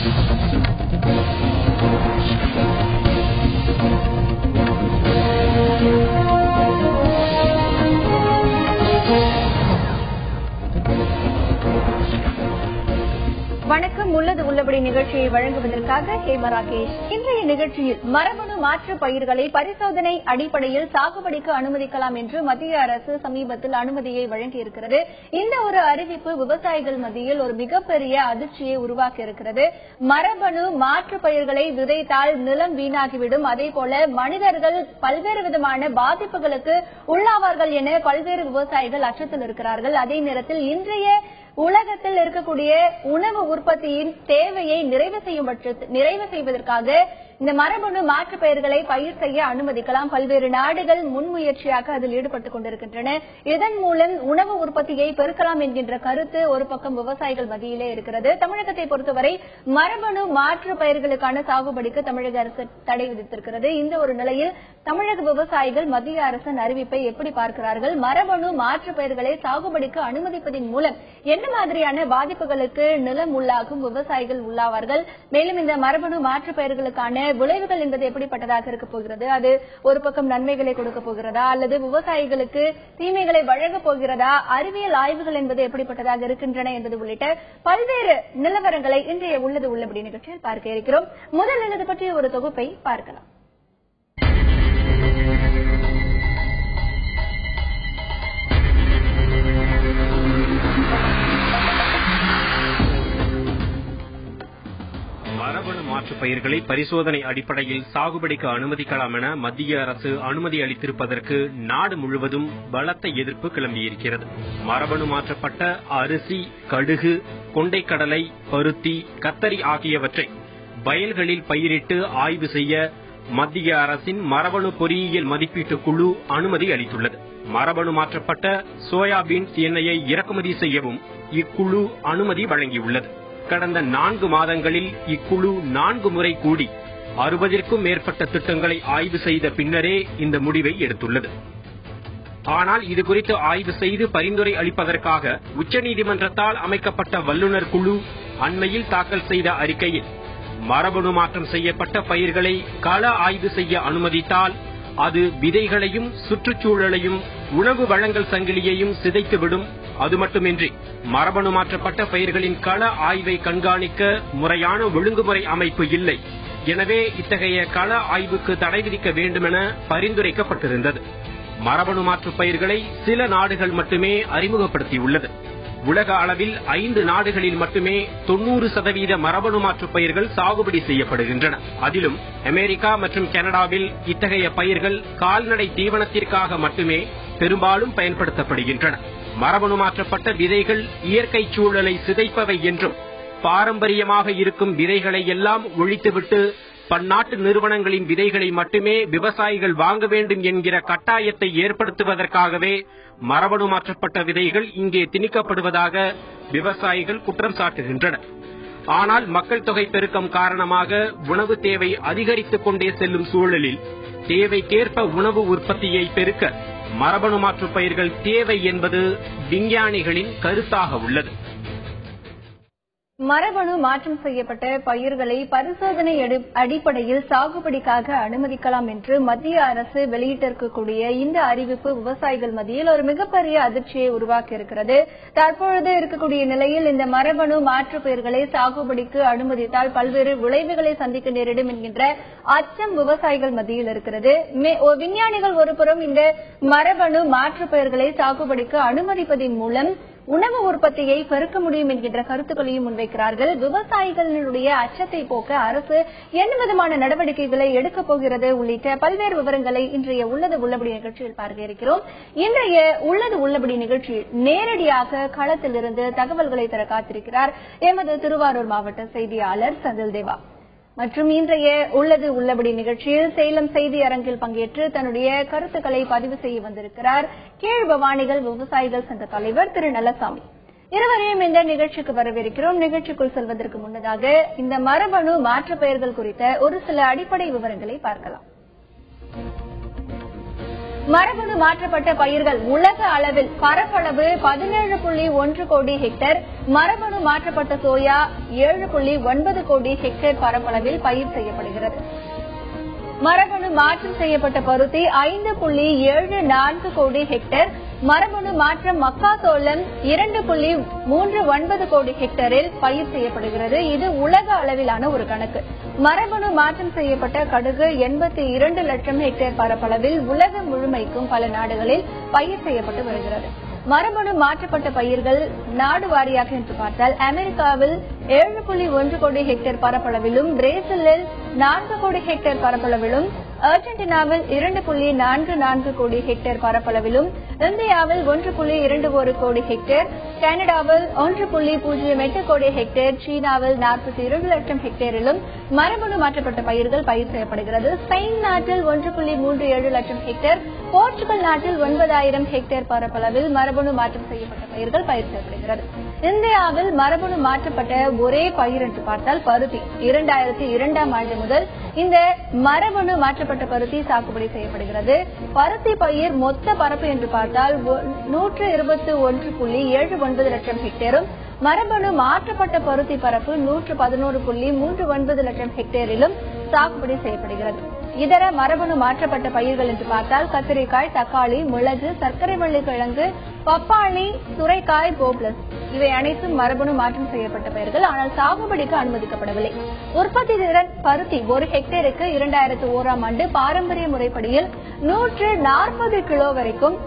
வணக்கம். உள்ளது உள்ளபடி நிகழ்ச்சியை வழங்குவதற்காக ஹேமா ராகேஷ். இன்றைய நிகழ்ச்சியில் மரபணு மாற்று பயிர்களை பரிசோதனை அடிப்படையில் சாகுபடிக்கு அனுமதிக்கலாம் என்று மத்திய அரசு சமீபத்தில் அனுமதியை வழங்கியிருக்கிறது. இந்த ஒரு அறிவிப்பு விவசாயிகள் மத்தியில் ஒரு மிகப்பெரிய அதிர்ச்சியை உருவாக்கி இருக்கிறது. மரபணு மாற்று பயிர்களை விதைத்தால் நிலம் வீணாகிவிடும், அதேபோல மனிதர்கள் பல்வேறு விதமான பாதிப்புகளுக்கு உள்ளாவார்கள் என பல்வேறு விவசாயிகள் அச்சத்தில் இருக்கிறார்கள். அதே நேரத்தில் இன்றைய உலகத்தில் இருக்கக்கூடிய உணவு உற்பத்தியின் தேவையை நிறைவு செய்வதற்காக இந்த மரபணு மாற்று பயிர்களை பயிர் செய்ய அனுமதிக்கலாம். பல்வேறு நாடுகள் முன்முயற்சியாக அதில் ஈடுபட்டுக் கொண்டிருக்கின்றன. இதன் மூலம் உணவு உற்பத்தியை பெருக்கலாம் என்கின்ற கருத்து ஒரு பக்கம் விவசாயிகள் மத்தியிலே இருக்கிறது. தமிழகத்தை பொறுத்தவரை மரபணு மாற்று பயிர்களுக்கான சாகுபடிக்கு தமிழக அரசு தடை விதித்திருக்கிறது. இந்த ஒரு நிலையில் தமிழக விவசாயிகள் மத்திய அரசின் அறிவிப்பை எப்படி பார்க்கிறார்கள்? மரபணு மாற்று பயிர்களை சாகுபடிக்கு அனுமதிப்பதன் மூலம் என்ன மாதிரியான பாதிப்புகளுக்கு நிலம் உள்ளாகும் விவசாயிகள் உள்ளாவார்கள்? மேலும் இந்த மரபணு மாற்று பயிர்களுக்கான விளைவுகள் என்பது எப்படிப்பட்டதாக இருக்க போகிறது? அது ஒரு பக்கம் நன்மைகளை கொடுக்க போகிறதா அல்லது விவசாயிகளுக்கு தீமைகளை வழங்கப் போகிறதா? அறிவியல் ஆய்வுகள் என்பது எப்படிப்பட்டதாக இருக்கின்றன என்பது உள்ளிட்ட பல்வேறு நிலவரங்களை இன்றைய உள்ளது உள்ளபடி நிகழ்ச்சியில் பார்க்க இருக்கிறோம். முதலில் இது பற்றிய ஒரு தொகுப்பை பார்க்கலாம். மரபணு மாற்று பயிர்களை பரிசோதனை அடிப்படையில் சாகுபடிக்கு அனுமதிக்கலாம் என மத்திய அரசு அனுமதி அளித்திருப்பதற்கு நாடு முழுவதும் பலத்த எதிர்ப்பு கிளம்பியிருக்கிறது. மரபணு மாற்றப்பட்ட அரிசி, கடுகு, கொண்டைக்கடலை, பருத்தி, கத்தரி ஆகியவற்றை வயல்களில் பயிரிட்டு ஆய்வு செய்ய மத்திய அரசின் மரபணு பொறியியல் மதிப்பீட்டு குழு அனுமதி அளித்துள்ளது. மரபணு மாற்றப்பட்ட சோயாபீன்ஸ் எண்ணெயை இறக்குமதி செய்யவும் இக்குழு அனுமதி வழங்கியுள்ளது. கடந்த 4 மாதங்களில் இக்குழு 4 முறை கூடி 60ற்கும் மேற்பட்ட திட்டங்களை ஆய்வு செய்த பின்னரே இந்த முடிவை எடுத்துள்ளது. ஆனால் இதுகுறித்து ஆய்வு செய்து பரிந்துரை அளிப்பதற்காக உச்சநீதிமன்றத்தால் அமைக்கப்பட்ட வல்லுநர் குழு அண்மையில் தாக்கல் செய்த அறிக்கையில் மரபணு மாற்றம் செய்யப்பட்ட பயிர்களை கள ஆய்வு செய்ய அனுமதித்தால் அது விதைகளையும் சுற்றுச்சூழலையும் உணவு வழங்கல் சங்கிலியையும் சிதைத்துவிடும். அது மட்டுமின்றி மரபணு மாற்றப்பட்ட பயிர்களின் கள ஆய்வை கண்காணிக்க முறையான ஒழுங்குமுறை அமைப்பு இல்லை. எனவே இத்தகைய கள ஆய்வுக்கு தடை விதிக்க வேண்டுமென பரிந்துரைக்கப்பட்டிருந்தது. மரபணு மாற்று பயிர்களை சில நாடுகள் மட்டுமே அறிமுகப்படுத்தியுள்ளது. உலக அளவில் 5 நாடுகளில் மட்டுமே 90% மரபணு மாற்று பயிர்கள் சாகுபடி செய்யப்படுகின்றன. அதிலும் அமெரிக்கா மற்றும் கனடாவில் இத்தகைய பயிர்கள் கால்நடை தீவனத்திற்காக மட்டுமே பெரும்பாலும் பயன்படுத்தப்படுகின்றன. மரபணு மாற்றப்பட்ட விதைகள் இயற்கை சூழலை சிதைப்பவை என்றும் பாரம்பரியமாக இருக்கும் விதைகளை எல்லாம் ஒழித்துவிட்டு பன்னாட்டு நிறுவனங்களின் விதைகளை மட்டுமே விவசாயிகள் வாங்க வேண்டும் என்கிற கட்டாயத்தை ஏற்படுத்துவதற்காகவே மரபணு மாற்றப்பட்ட விதைகள் இங்கே திணிக்கப்படுவதாக விவசாயிகள் குற்றம் சாட்டுகின்றனர். ஆனால் மக்கள் தொகை பெருக்கம் காரணமாக உணவு தேவை அதிகரித்துக் கொண்டே செல்லும் சூழலில் தேவைக்கேற்ப உணவு உற்பத்தியை பெருக்க மரபணு மாற்று பயிர்கள் தேவை என்பது விஞ்ஞானிகளின் கருத்தாக உள்ளது. மரபணு மாற்றம் செய்யப்பட்ட பயிர்களை பரிசோதனை அடிப்படையில் சாகுபடிக்காக அனுமதிக்கலாம் என்று மத்திய அரசு வெளியிட்டிருக்கக்கூடிய இந்த அறிவிப்பு விவசாயிகள் மத்தியில் ஒரு மிகப்பெரிய அதிர்ச்சியை உருவாக்கி இருக்கிறது. தற்பொழுது இருக்கக்கூடிய நிலையில் இந்த மரபணு மாற்று பயிர்களை சாகுபடிக்கு அனுமதித்தால் பல்வேறு விளைவுகளை சந்திக்க நேரிடும் என்கின்ற அச்சம் விவசாயிகள் மத்தியில் இருக்கிறது. விஞ்ஞானிகள் ஒருபுறம் இந்த மரபணு மாற்று பயிர்களை சாகுபடிக்கு அனுமதிப்பதன் மூலம் உணவு உற்பத்தியை பெருக்க முடியும் என்கின்ற கருத்துக்களையும் முன்வைக்கிறார்கள். விவசாயிகளுடைய அச்சத்தை போக்க அரசு என்ன விதமான நடவடிக்கைகளை எடுக்கப் போகிறது உள்ளிட்ட பல்வேறு விவரங்களை இன்றைய உள்ளது உள்ளபடி நிகழ்ச்சியில் பார்க்க இருக்கிறோம். இன்றைய உள்ளது உள்ளபடி நிகழ்ச்சியில் நேரடியாக களத்திலிருந்து தகவல்களை தர காத்திருக்கிறார் எமது திருவாரூர் மாவட்ட செய்தியாளர் செந்தில் தேவா. மற்றும் இன்றைய உள்ளது உள்ளபடி நிகழ்ச்சியில் சேலம் செய்தி அரங்கில் பங்கேற்று தன்னுடைய கருத்துக்களை பதிவு செய்ய வந்திருக்கிறார் கீழ்பவானிகள் விவசாயிகள் சங்க தலைவர் திரு நல்லசாமி. இருவரையும் இந்த நிகழ்ச்சிக்கு வரவேற்கிறோம். நிகழ்ச்சிக்குள் செல்வதற்கு முன்னதாக இந்த மரபணு மாற்று பெயர்கள் குறித்த ஒரு சில அடிப்படை விவரங்களை பார்க்கலாம். மரபணு மாற்றப்பட்ட பயிர்கள் உலக அளவில் பரப்பளவு 17.1 கோடி ஹெக்டேர், மரபணு மாற்றப்பட்ட சோயா 7.9 கோடி ஹெக்டேர் பரப்பளவில் பயிர் செய்யப்படுகிறது. மரபணு மாற்றம் செய்யப்பட்ட பருத்தி 5.74 கோடி ஹெக்டேர், மரபணு மாற்றம் மக்காசோளம் 2.39 கோடி ஹெக்டேரில் பயிர் செய்யப்படுகிறது. இது உலக அளவிலான ஒரு கணக்கு. மரபணு மாற்றம் செய்யப்பட்ட கடுகு 82 லட்சம் ஹெக்டேர் பரப்பளவில் உலகம் முழுமைக்கும் பல நாடுகளில் பயிர் செய்யப்பட்டு வருகிறது. மரபணு மாற்றப்பட்ட பயிர்கள் நாடு வாரியாக என்று பார்த்தால் அமெரிக்காவில் 7.1 கோடி ஹெக்டேர் பரப்பளவிலும், பிரேசிலில் 4 கோடி ஹெக்டேர் பரப்பளவிலும், அர்ஜென்டினாவில் 2.44 கோடி ஹெக்டேர் பரப்பளவிலும், இந்தியாவில் 1.21 கோடி ஹெக்டேர், கனடாவில் 1.08 கோடி ஹெக்டேர், சீனாவில் 42 லட்சம் ஹெக்டேரிலும் மரபணு மாற்றப்பட்ட பயிர்கள் பயிர் செய்யப்படுகிறது. ஸ்பெயின் நாட்டில் 1.37 லட்சம் ஹெக்டேர், போர்ச்சுகல் நாட்டில் 9,000 ஹெக்டேர் பரப்பளவில் மரபணு மாற்றம் செய்யப்பட்ட பயிர்கள் பயிர் செய்யப்படுகிறது. இந்தியாவில் மரபணு மாற்றப்பட்ட ஒரே பயிர் என்று பார்த்தால் பருத்தி. 2002ஆம் ஆண்டு முதல் இந்த மரபணு மாற்றப்பட்ட பருத்தி சாகுபடி செய்யப்படுகிறது. பருத்தி பயிர் மொத்த பரப்பு என்று பார்த்தால் 121.79 லட்சம் ஹெக்டேரும், மரபணு மாற்றப்பட்ட பருத்தி பரப்பு 111.39 லட்சம் ஹெக்டேரிலும் சாகுபடி செய்யப்படுகிறது. இதர மரபணு மாற்றப்பட்ட பயிர்கள் என்று பார்த்தால் கத்திரிக்காய், தக்காளி, மிளகு, சர்க்கரை வள்ளி கிழங்கு, பப்பாளி, சுரைக்காய், போப்ளஸ் இவை அனைத்தும் மரபணு மாற்றம் செய்யப்பட்ட பயிர்கள். ஆனால் சாகுபடிக்கு அனுமதிக்கப்படவில்லை. உற்பத்தி திறன் பருத்தி ஒரு ஹெக்டேருக்கு 2001ஆம் ஆண்டு பாரம்பரிய முறைப்படியில் 140 கிலோ வரைக்கும்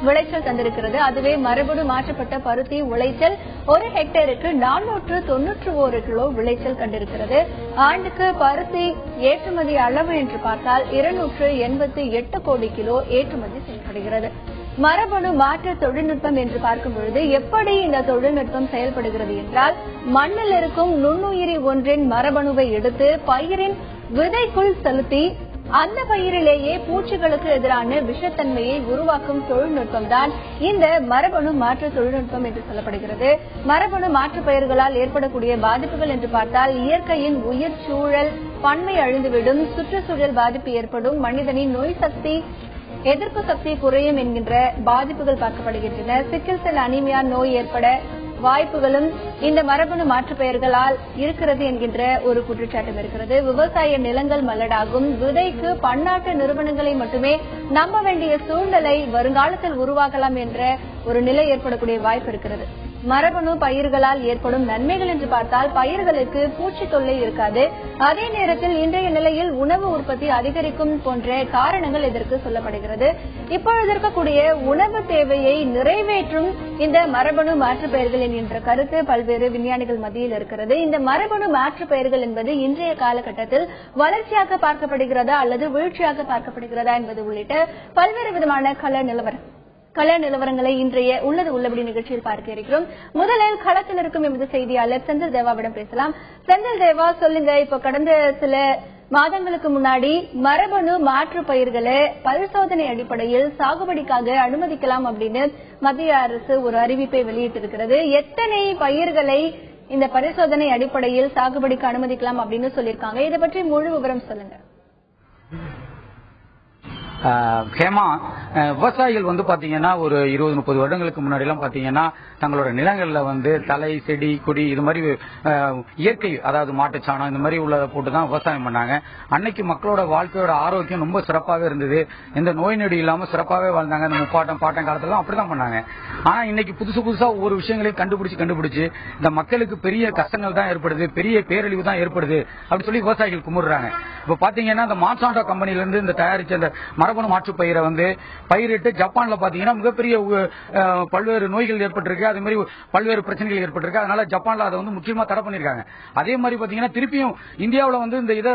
விளைச்சல் தந்திருக்கிறது. அதுவே மரபணு மாற்றப்பட்ட பருத்தி விளைச்சல் ஒரு ஹெக்டேருக்கு 491 கிலோ விளைச்சல் கண்டிருக்கிறது. ஆண்டுக்கு பருத்தி ஏற்றுமதி அளவு என்று பார்த்தால் 288 கோடி கிலோ ஏற்றுமதி செய்யப்படுகிறது. மரபணு மாற்ற தொழில்நுட்பம் என்று பார்க்கும் பொழுது எப்படி இந்த தொழில்நுட்பம் செயல்படுகிறது என்றால், மண்ணில் இருக்கும் நுண்ணுயிரி ஒன்றின் மரபணுவை எடுத்து பயிரின் விதைக்குள் செலுத்தி அந்த பயிரிலேயே பூச்சிகளுக்கு எதிரான விஷத்தன்மையை உருவாக்கும் தொழில்நுட்பம் தான் இந்த மரபணு மாற்ற தொழில்நுட்பம் என்று சொல்லப்படுகிறது. மரபணு மாற்று பயிர்களால் ஏற்படக்கூடிய பாதிப்புகள் என்று பார்த்தால் இயற்கையின் உயிர் சூழல் பன்மை அழிந்துவிடும், சுற்றுச்சூழல் பாதிப்பு ஏற்படும், மனிதனின் நோய் சக்தி எதிர்ப்பு சக்தி குறையும் என்கின்ற பாதிப்புகள் பார்க்கப்படுகின்றன. சிக்கிள் செல் அனீமியா நோய் ஏற்பட வாய்ப்புகளும் இந்த மரபணு மாற்று பயிர்களால் இருக்கிறது என்கின்ற ஒரு குற்றச்சாட்டும் இருக்கிறது. விவசாய நிலங்கள் மலடாகும், விதைக்கு பன்னாட்டு நிறுவனங்களை மட்டுமே நம்ப வேண்டிய சூழ்நிலை வருங்காலத்தில் உருவாகலாம் என்ற ஒரு நிலை ஏற்படக்கூடிய வாய்ப்பு இருக்கிறது. மரபணு பயிர்களால் ஏற்படும் நன்மைகள் என்று பார்த்தால் பயிர்களுக்கு பூச்சி தொல்லை இருக்காது. அதே நேரத்தில் இன்றைய நிலையில் உணவு உற்பத்தி அதிகரிக்கும் போன்ற காரணங்கள் இதற்கு சொல்லப்படுகிறது. இப்பொழுது இருக்கக்கூடிய உணவு தேவையை நிறைவேற்றும் இந்த மரபணு மாற்று பயிர்கள் என்கின்ற கருத்து பல்வேறு விஞ்ஞானிகள் மத்தியில் இருக்கிறது. இந்த மரபணு மாற்று பயிர்கள் என்பது இன்றைய காலகட்டத்தில் வளர்ச்சியாக பார்க்கப்படுகிறதா அல்லது வீழ்ச்சியாக பார்க்கப்படுகிறதா என்பது உள்ளிட்ட பல்வேறு விதமான கள நிலவரங்களை இன்றைய உள்ளது உள்ளபடி நிகழ்ச்சியில் பார்க்க இருக்கிறோம். முதலில் களத்தில் இருக்கும் எமது செய்தியாளர் செந்தில் தேவாவிடம் பேசலாம். செந்தில் தேவா, சொல்லுங்க, இப்ப கடந்த சில மாதங்களுக்கு முன்னாடி மரபணு மாற்று பயிர்களை பரிசோதனை அடிப்படையில் சாகுபடிக்காக அனுமதிக்கலாம் அப்படின்னு மத்திய அரசு ஒரு அறிவிப்பை வெளியிட்டிருக்கிறது. எத்தனை பயிர்களை இந்த பரிசோதனை அடிப்படையில் சாகுபடிக்கு அனுமதிக்கலாம் அப்படின்னு சொல்லியிருக்காங்க? இதை பற்றி முழு விவரம் சொல்லுங்க. ஹேமா, விவசாயிகள் பாத்தீங்கன்னா ஒரு 20-30 வருடங்களுக்கு முன்னாடி எல்லாம் பாத்தீங்கன்னா தங்களோட நிலங்கள்ல தலை, செடி, கொடி இது மாதிரி இயற்கை, அதாவது மாட்டுச்சாணம் இந்த மாதிரி உள்ளதை போட்டுதான் விவசாயம் பண்ணாங்க. அன்னைக்கு மக்களோட வாழ்க்கையோட ஆரோக்கியம் ரொம்ப சிறப்பாக இருந்தது. எந்த நோய் நொடி இல்லாம சிறப்பாகவே வாழ்ந்தாங்க. இந்த பாட்டன் காலத்துல அப்படிதான் பண்ணாங்க. ஆனா இன்னைக்கு புதுசா ஒவ்வொரு விஷயங்களையும் கண்டுபிடிச்சு இந்த மக்களுக்கு பெரிய கஷ்டங்கள் தான் ஏற்படுது, பெரிய பேரழிவு தான் ஏற்படுது அப்படின்னு சொல்லி விவசாயிகள் குமுறாங்க. இப்ப பாத்தீங்கன்னா இந்த மான்சாண்டோ கம்பெனில இருந்து இந்த தயாரிச்ச இந்த மரபணு மாற்று பயிரை பயிரிட்டு ஜப்பான்ல பாத்தீங்கன்னா மிகப்பெரிய பல்வேறு நோய்கள் ஏற்பட்டிருக்கு, அதே மாதிரி பல்வேறு பிரச்சனைகள் ஏற்பட்டிருக்கு. அதனால ஜப்பான்ல அதை முக்கியமா தடை பண்ணிருக்காங்க. அதே மாதிரி பாத்தீங்கன்னா திருப்பியும் இந்தியாவில இந்த இதை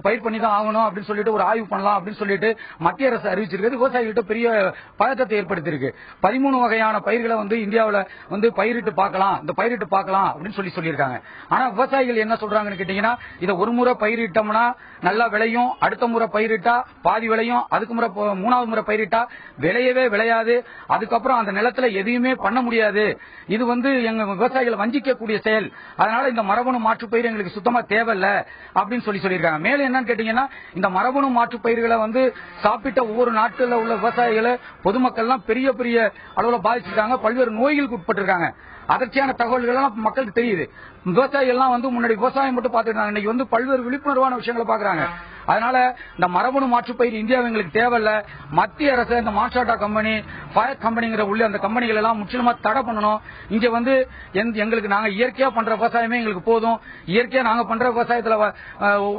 பயிர் பண்ணி தான் ஆகணும் அப்படின்னு சொல்லிட்டு ஒரு ஆய்வு பண்ணலாம் அப்படின்னு சொல்லிட்டு மத்திய அரசு அறிவிச்சிருக்கு. விவசாயிகிட்ட பெரிய பதட்டத்தை ஏற்படுத்தியிருக்கு. 13 வகையான பயிர்களை இந்தியாவில பயிரிட்டு பார்க்கலாம், இந்த பயிரிட்டு பார்க்கலாம் அப்படின்னு சொல்லியிருக்காங்க. ஆனா விவசாயிகள் என்ன சொல்றாங்கன்னு கேட்டீங்கன்னா, இதை ஒரு முறை பயிரிட்டோம்னா நல்லா விளையும், அடுத்த முறை பயிரிட்டா பாதி விளையும், அது அதுக்கு மூணாவது முறை பயிரிட்டா விளையவே விளையாது. அதுக்கப்புறம் அந்த நிலத்துல எதையுமே பண்ண முடியாது. இது எங்க விவசாயிகளை வஞ்சிக்கக்கூடிய செயல். அதனால இந்த மரபணு மாற்று பயிர் எங்களுக்கு சுத்தமா தேவையில்ல அப்படின்னு சொல்லியிருக்காங்க. மேலும் என்னன்னு கேட்டீங்கன்னா, இந்த மரபணு மாற்று பயிர்களை சாப்பிட்ட ஒவ்வொரு நாட்களில் உள்ள விவசாயிகளை பொதுமக்கள்லாம் பெரிய பெரிய அளவுல பாதிச்சிருக்காங்க. பல்வேறு நோய்களுக்கு உட்பட்டிருக்காங்க. அதற்கான தகவல்கள் எல்லாம் மக்களுக்கு தெரியுது. விவசாயிகள் எல்லாம் முன்னாடி விவசாயம் மட்டும் பார்த்துட்டு இன்னைக்கு பல்வேறு விழிப்புணர்வான விஷயங்களை பாக்குறாங்க. அதனால இந்த மரபணு மாற்றுப்பயிர் இந்தியாவை எங்களுக்கு தேவையில்ல. மத்திய அரசு இந்த மான்சாட்டா கம்பெனி, ஃபயர் கம்பெனிங்கிற உள்ள அந்த கம்பெனிகள் எல்லாம் முற்றிலுமா தடை பண்ணணும். இங்க எங்களுக்கு நாங்க இயற்கையா பண்ற விவசாயமே எங்களுக்கு போதும். இயற்கையா நாங்க பண்ற விவசாயத்துல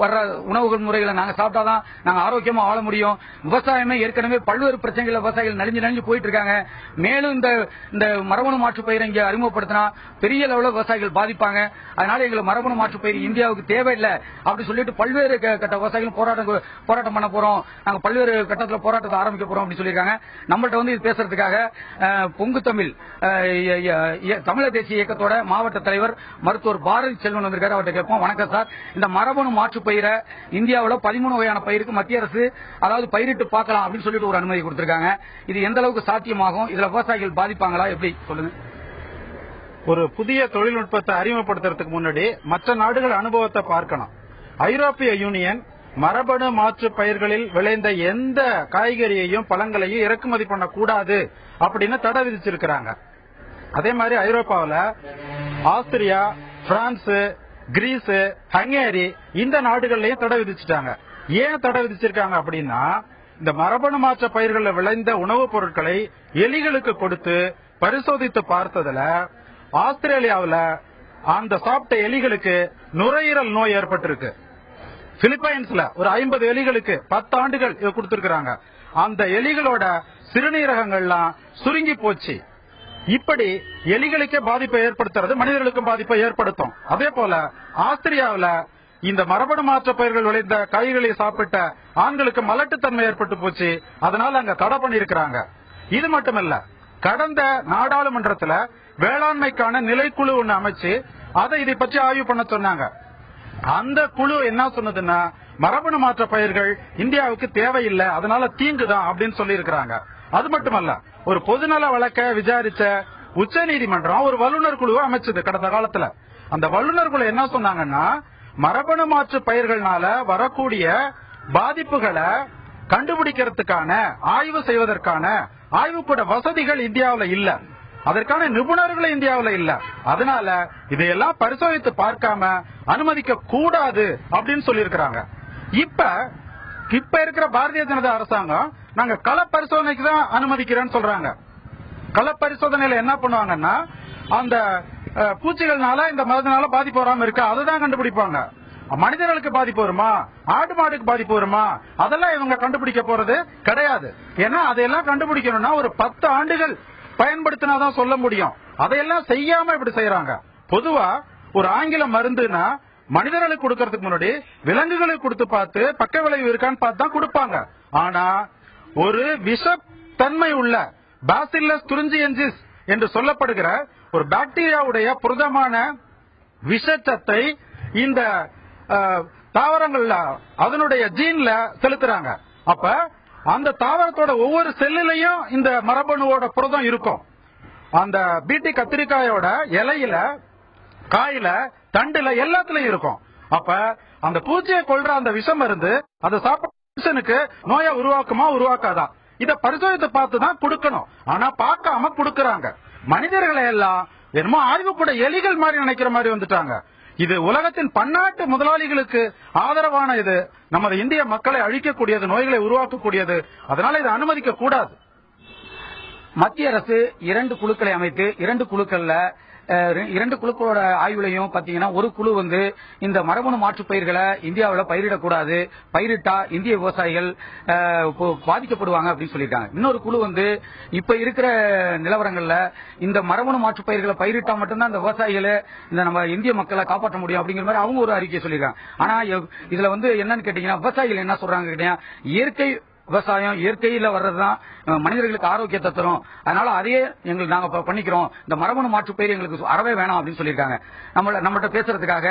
வர்ற உணவுகள் முறைகளை நாங்க சாப்பிட்டாதான் நாங்க ஆரோக்கியமா வாழ முடியும். விவசாயமே ஏற்கனவே பல்வேறு பிரச்சனைகள் விவசாயிகள் நலிஞ்சு போயிட்டு இருக்காங்க. மேலும் இந்த மரபணு மாற்று பயிரை இங்க அறிமுகப்படுத்தினா பெரிய லெவலில் விவசாயிகள் பாதிப்பாங்க. அதனால எங்களுக்கு மரபணு மாற்று பயிர் இந்தியாவுக்கு தேவையில்லை அப்படி சொல்லிட்டு பல்வேறு கட்ட விவசாயிகள் போராட்டம் பண்ண போறோம். நாங்க பல்வேறு கட்டத்தில் போராட்டத்தை ஆரம்பிக்க போறோம் அப்படின்னு சொல்லியிருக்காங்க. நம்மள்ட்ட இது பேசுறதுக்காக பொங்கு தமிழர் தேசிய இயக்கத்தோட மாவட்ட தலைவர் மருத்துவர் பாரதி செல்வன் வந்திருக்காரு. அவர்கிட்ட கேட்போம். வணக்கம் சார். இந்த மரபணு மாற்று பயிரை இந்தியாவில் 13 வகையான பயிருக்கு மத்திய அரசு பயிரிட்டு பார்க்கலாம் அப்படின்னு சொல்லிட்டு ஒரு அனுமதி கொடுத்திருக்காங்க. இது எந்த அளவுக்கு சாத்தியமாகும்? இதுல விவசாயிகள் பாதிப்பாங்களா? எப்படி சொல்லுங்க. ஒரு புதிய தொழில்நுட்பத்தை அறிமுகப்படுத்துறதுக்கு முன்னாடி மற்ற நாடுகள் அனுபவத்தை பார்க்கணும். ஐரோப்பிய யூனியன் மரபணு மாற்று பயிர்களில் விளைந்த எந்த காய்கறியையும் பழங்களையும் இறக்குமதி பண்ணக்கூடாது அப்படின்னு தடை விதிச்சிருக்கிறாங்க. அதே மாதிரி ஐரோப்பாவில் ஆஸ்திரியா, பிரான்ஸ், கிரீஸ், ஹங்கேரி இந்த நாடுகள்லயும் தடை விதிச்சிட்டாங்க. ஏன் தடை விதிச்சிருக்காங்க அப்படின்னா, இந்த மரபணு மாற்ற பயிர்களில் விளைந்த உணவுப் பொருட்களை எலிகளுக்கு கொடுத்து பரிசோதித்து பார்த்ததுல ஆஸ்திரேலியாவில் அந்த சாப்பிட்ட எலிகளுக்கு நுரையீரல் நோய் ஏற்பட்டிருக்கு. பிலிப்பைன்ஸ்ல ஒரு 50 எலிகளுக்கு 10 ஆண்டுகள் கொடுத்திருக்காங்க. அந்த எலிகளோட சிறுநீரகங்கள்லாம் சுருங்கி போச்சு. இப்படி எலிகளுக்கே பாதிப்பை ஏற்படுத்துறது மனிதர்களுக்கும் பாதிப்பை ஏற்படுத்தும். அதே போல ஆஸ்திரியாவில் இந்த மரபணு மாற்ற பயிர்கள் விளைந்த காய்களை சாப்பிட்ட ஆண்களுக்கு மலட்டுத்தன்மை ஏற்பட்டு போச்சு. அதனால அங்க தடை பண்ணிருக்கிறாங்க. இது மட்டுமல்ல, கடந்த நாடாளுமன்றத்தில் வேளாண்மைக்கான நிலைக்குழு ஒன்று அமைச்சு இதை பற்றி ஆய்வு பண்ண சொன்னாங்க. அந்த குழு என்ன சொன்னதுன்னா, மரபணு மாற்ற பயிர்கள் இந்தியாவுக்கு தேவையில்லை, அதனால தீங்குதான் அப்படின்னு சொல்லி இருக்கிறாங்க. அது மட்டுமல்ல, ஒரு பொதுநல வழக்க விசாரிச்ச உச்ச நீதிமன்றம் ஒரு வல்லுநர் குழுவை அமைச்சது கடந்த காலத்துல. அந்த வல்லுநர் குழு என்ன சொன்னாங்கன்னா, மரபணு மாற்று பயிர்களால வரக்கூடிய பாதிப்புகளை கண்டுபிடிக்கிறதுக்கான ஆய்வு செய்வதற்கான ஆய்வுக்கூட வசதிகள் இந்தியாவில் இல்ல, அதற்கான நிபுணர்கள் இந்தியாவில் இல்ல. அதனால இதையெல்லாம் பரிசோதித்து பார்க்காம அனுமதிக்க கூடாது அப்படின்னு சொல்லியிருக்கிறாங்க. இப்ப இருக்கிற பாரதிய ஜனதா அரசாங்கம் நாங்க கள பரிசோதனைக்கு தான் அனுமதிக்கிறேன்னு சொல்றாங்க. கள பரிசோதனையில என்ன பண்ணுவாங்கன்னா, அந்த பூச்சிகள்னால இந்த மருந்துனால பாதிப்பு வராம இருக்கா அதுதான் கண்டுபிடிப்பாங்க. மனிதர்களுக்கு பாதிப்பு வருமா, ஆடு மாடுக்கு பாதிப்பு வருமா, அதெல்லாம் இவங்க கண்டுபிடிக்க போறது கிடையாது. ஏன்னா அதையெல்லாம் கண்டுபிடிக்கணும்னா ஒரு 10 ஆண்டுகள் பயன்படுத்தினாதான் சொல்ல முடியும். அதையெல்லாம் செய்யாம இப்படி செய்யறாங்க. பொதுவா ஒரு ஆங்கில மருந்துனா மனிதர்களுக்கு கொடுக்கறதுக்கு முன்னாடி விலங்குகளுக்கு கொடுத்து பார்த்து பக்க விளைவு இருக்கான்னு பார்த்து தான் கொடுப்பாங்க. ஆனா ஒரு விஷத்தன்மை உள்ள பாசில்லஸ் துரிஞ்சியன்சிஸ் என்று சொல்லப்படுகிற ஒரு பாக்டீரியாவுடைய புரதமான விஷச்சத்தை இந்த தாவரங்கள்ல அதனுடைய ஜீன்ல செலுத்துறாங்க. அப்ப அந்த தாவரத்தோட ஒவ்வொரு செல்லிலையும் இந்த மரபணுவோட புரதம் இருக்கும். அந்த பீட்டி கத்திரிக்காயோட இலையில, காயில, தண்டுல எல்லாத்துலயும் இருக்கும். அப்ப அந்த பூச்சியை கொல்ற அந்த விஷம் மருந்து அதை சாப்பிட்டு நோயை உருவாக்குமா உருவாக்காதா இதை பரிசோதித்து பார்த்துதான் கொடுக்கணும். ஆனா பார்க்காம கொடுக்கறாங்க. மனிதர்களை எல்லாம் என்னமோ ஆய்வுக்கூட எலிகள் மாதிரி நினைக்கிற மாதிரி வந்துட்டாங்க. இது உலகத்தின் பன்னாட்டு முதலாளிகளுக்கு ஆதரவான இது. நமது இந்திய மக்களை அழிக்கக்கூடியது, நோய்களை உருவாக்கக்கூடியது. அதனால இதை அனுமதிக்க கூடாது. மத்திய அரசு 2 குழுக்களை அமைத்து 2 குழுக்கள்ல 2 குழுக்களோட ஆய்வுலையும் பாத்தீங்கன்னா, ஒரு குழு இந்த மரபணு மாற்று பயிர்களை இந்தியாவில் பயிரிடக்கூடாது, பயிரிட்டா இந்திய விவசாயிகள் பாதிக்கப்படுவாங்க அப்படின்னு சொல்லியிருக்காங்க. இன்னொரு குழு இப்ப இருக்கிற நிலவரங்கள்ல இந்த மரபணு மாற்று பயிர்களை பயிரிட்டா மட்டும்தான் இந்த விவசாயிகளை இந்த நம்ம இந்திய மக்களை காப்பாற்ற முடியும் அப்படிங்கிற மாதிரி அவங்க ஒரு அறிக்கை சொல்லியிருக்காங்க. ஆனா இதுல என்னன்னு கேட்டீங்கன்னா, விவசாயிகள் என்ன சொல்றாங்க கேட்டீங்கன்னா, இயற்கை விவசாயம் இயற்கையில வர்றதுதான் மனிதர்களுக்கு ஆரோக்கியத்தை தரும். அதனால அதையே எங்களுக்கு நாங்க பண்ணிக்கிறோம். இந்த மரபணு மாற்று பயிர் எங்களுக்கு அறவே வேணாம் அப்படின்னு சொல்லியிருக்காங்க. நம்மகிட்ட பேசுறதுக்காக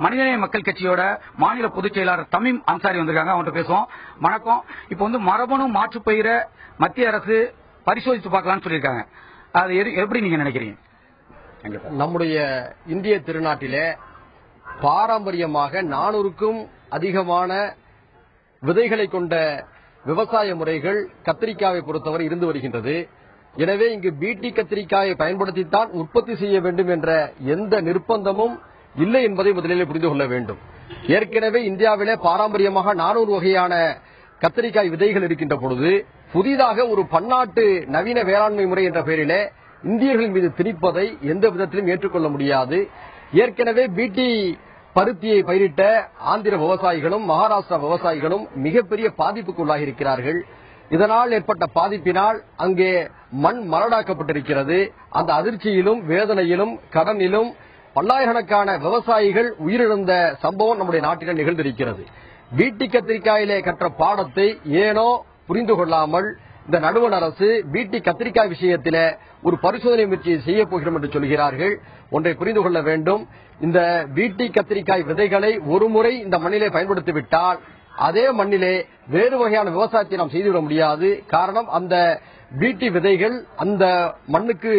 மனிதநேய மக்கள் கட்சியோட மாநில பொதுச் செயலாளர் தமீம் அன்சாரி வந்திருக்காங்க. அவங்கள்ட்ட பேசுவோம். வணக்கம். இப்போ மரபணு மாற்று பயிரை மத்திய அரசு பரிசோதித்து பார்க்கலாம்னு சொல்லியிருக்காங்க. அது எப்படி நீங்க நினைக்கிறீங்க? நம்முடைய இந்திய திருநாட்டிலே பாரம்பரியமாக 400க்கும் அதிகமான விதைகளை கொண்ட விவசாய முறைகள் கத்திரிக்காயை பொறுத்தவரை இருந்து வருகின்றது. எனவே இங்கு பிடி கத்திரிக்காயை பயன்படுத்தித்தான் உற்பத்தி செய்ய வேண்டும் என்ற எந்த நிர்பந்தமும் இல்லை என்பதை முதலில் புரிந்து கொள்ள வேண்டும். ஏற்கனவே இந்தியாவிலே பாரம்பரியமாக 400 வகையான கத்திரிக்காய் விதைகள் இருக்கின்ற பொழுது புதிதாக ஒரு பன்னாட்டு நவீன வேளாண்மை முறை என்ற பெயரிலே இந்தியர்கள் மீது திணிப்பதை எந்த விதத்திலும் ஏற்றுக்கொள்ள முடியாது. ஏற்கனவே பிடி பருத்தியை பயிரிட்ட ஆந்திர விவசாயிகளும் மகாராஷ்டிரா விவசாயிகளும் மிகப்பெரிய பாதிப்புக்குள்ளாகி இருக்கிறார்கள். இதனால் ஏற்பட்ட பாதிப்பினால் அங்கே மண் மலடாக்கப்பட்டிருக்கிறது. அந்த அதிர்ச்சியிலும் வேதனையிலும் கடனிலும் பல்லாயிரக்கணக்கான விவசாயிகள் உயிரிழந்த சம்பவம் நம்முடைய நாட்டில் நிகழ்ந்திருக்கிறது. பிடி கத்திரிக்காயிலே கற்ற பாடத்தை ஏனோ புரிந்து கொள்ளாமல் இந்த நடுவண் அரசு பிடி கத்திரிக்காய் விஷயத்திலே ஒரு பரிசோதனை முயற்சியை செய்ய போகிறோம் என்று சொல்கிறார்கள். ஒன்றை புரிந்து கொள்ள வேண்டும். இந்த பிடி கத்திரிக்காய் விதைகளை ஒருமுறை இந்த மண்ணிலே பயன்படுத்திவிட்டால் அதே மண்ணிலே வேறு வகையான விவசாயத்தை நாம் செய்துவிட முடியாது. காரணம், அந்த பிடி விதைகள் அந்த மண்ணுக்கு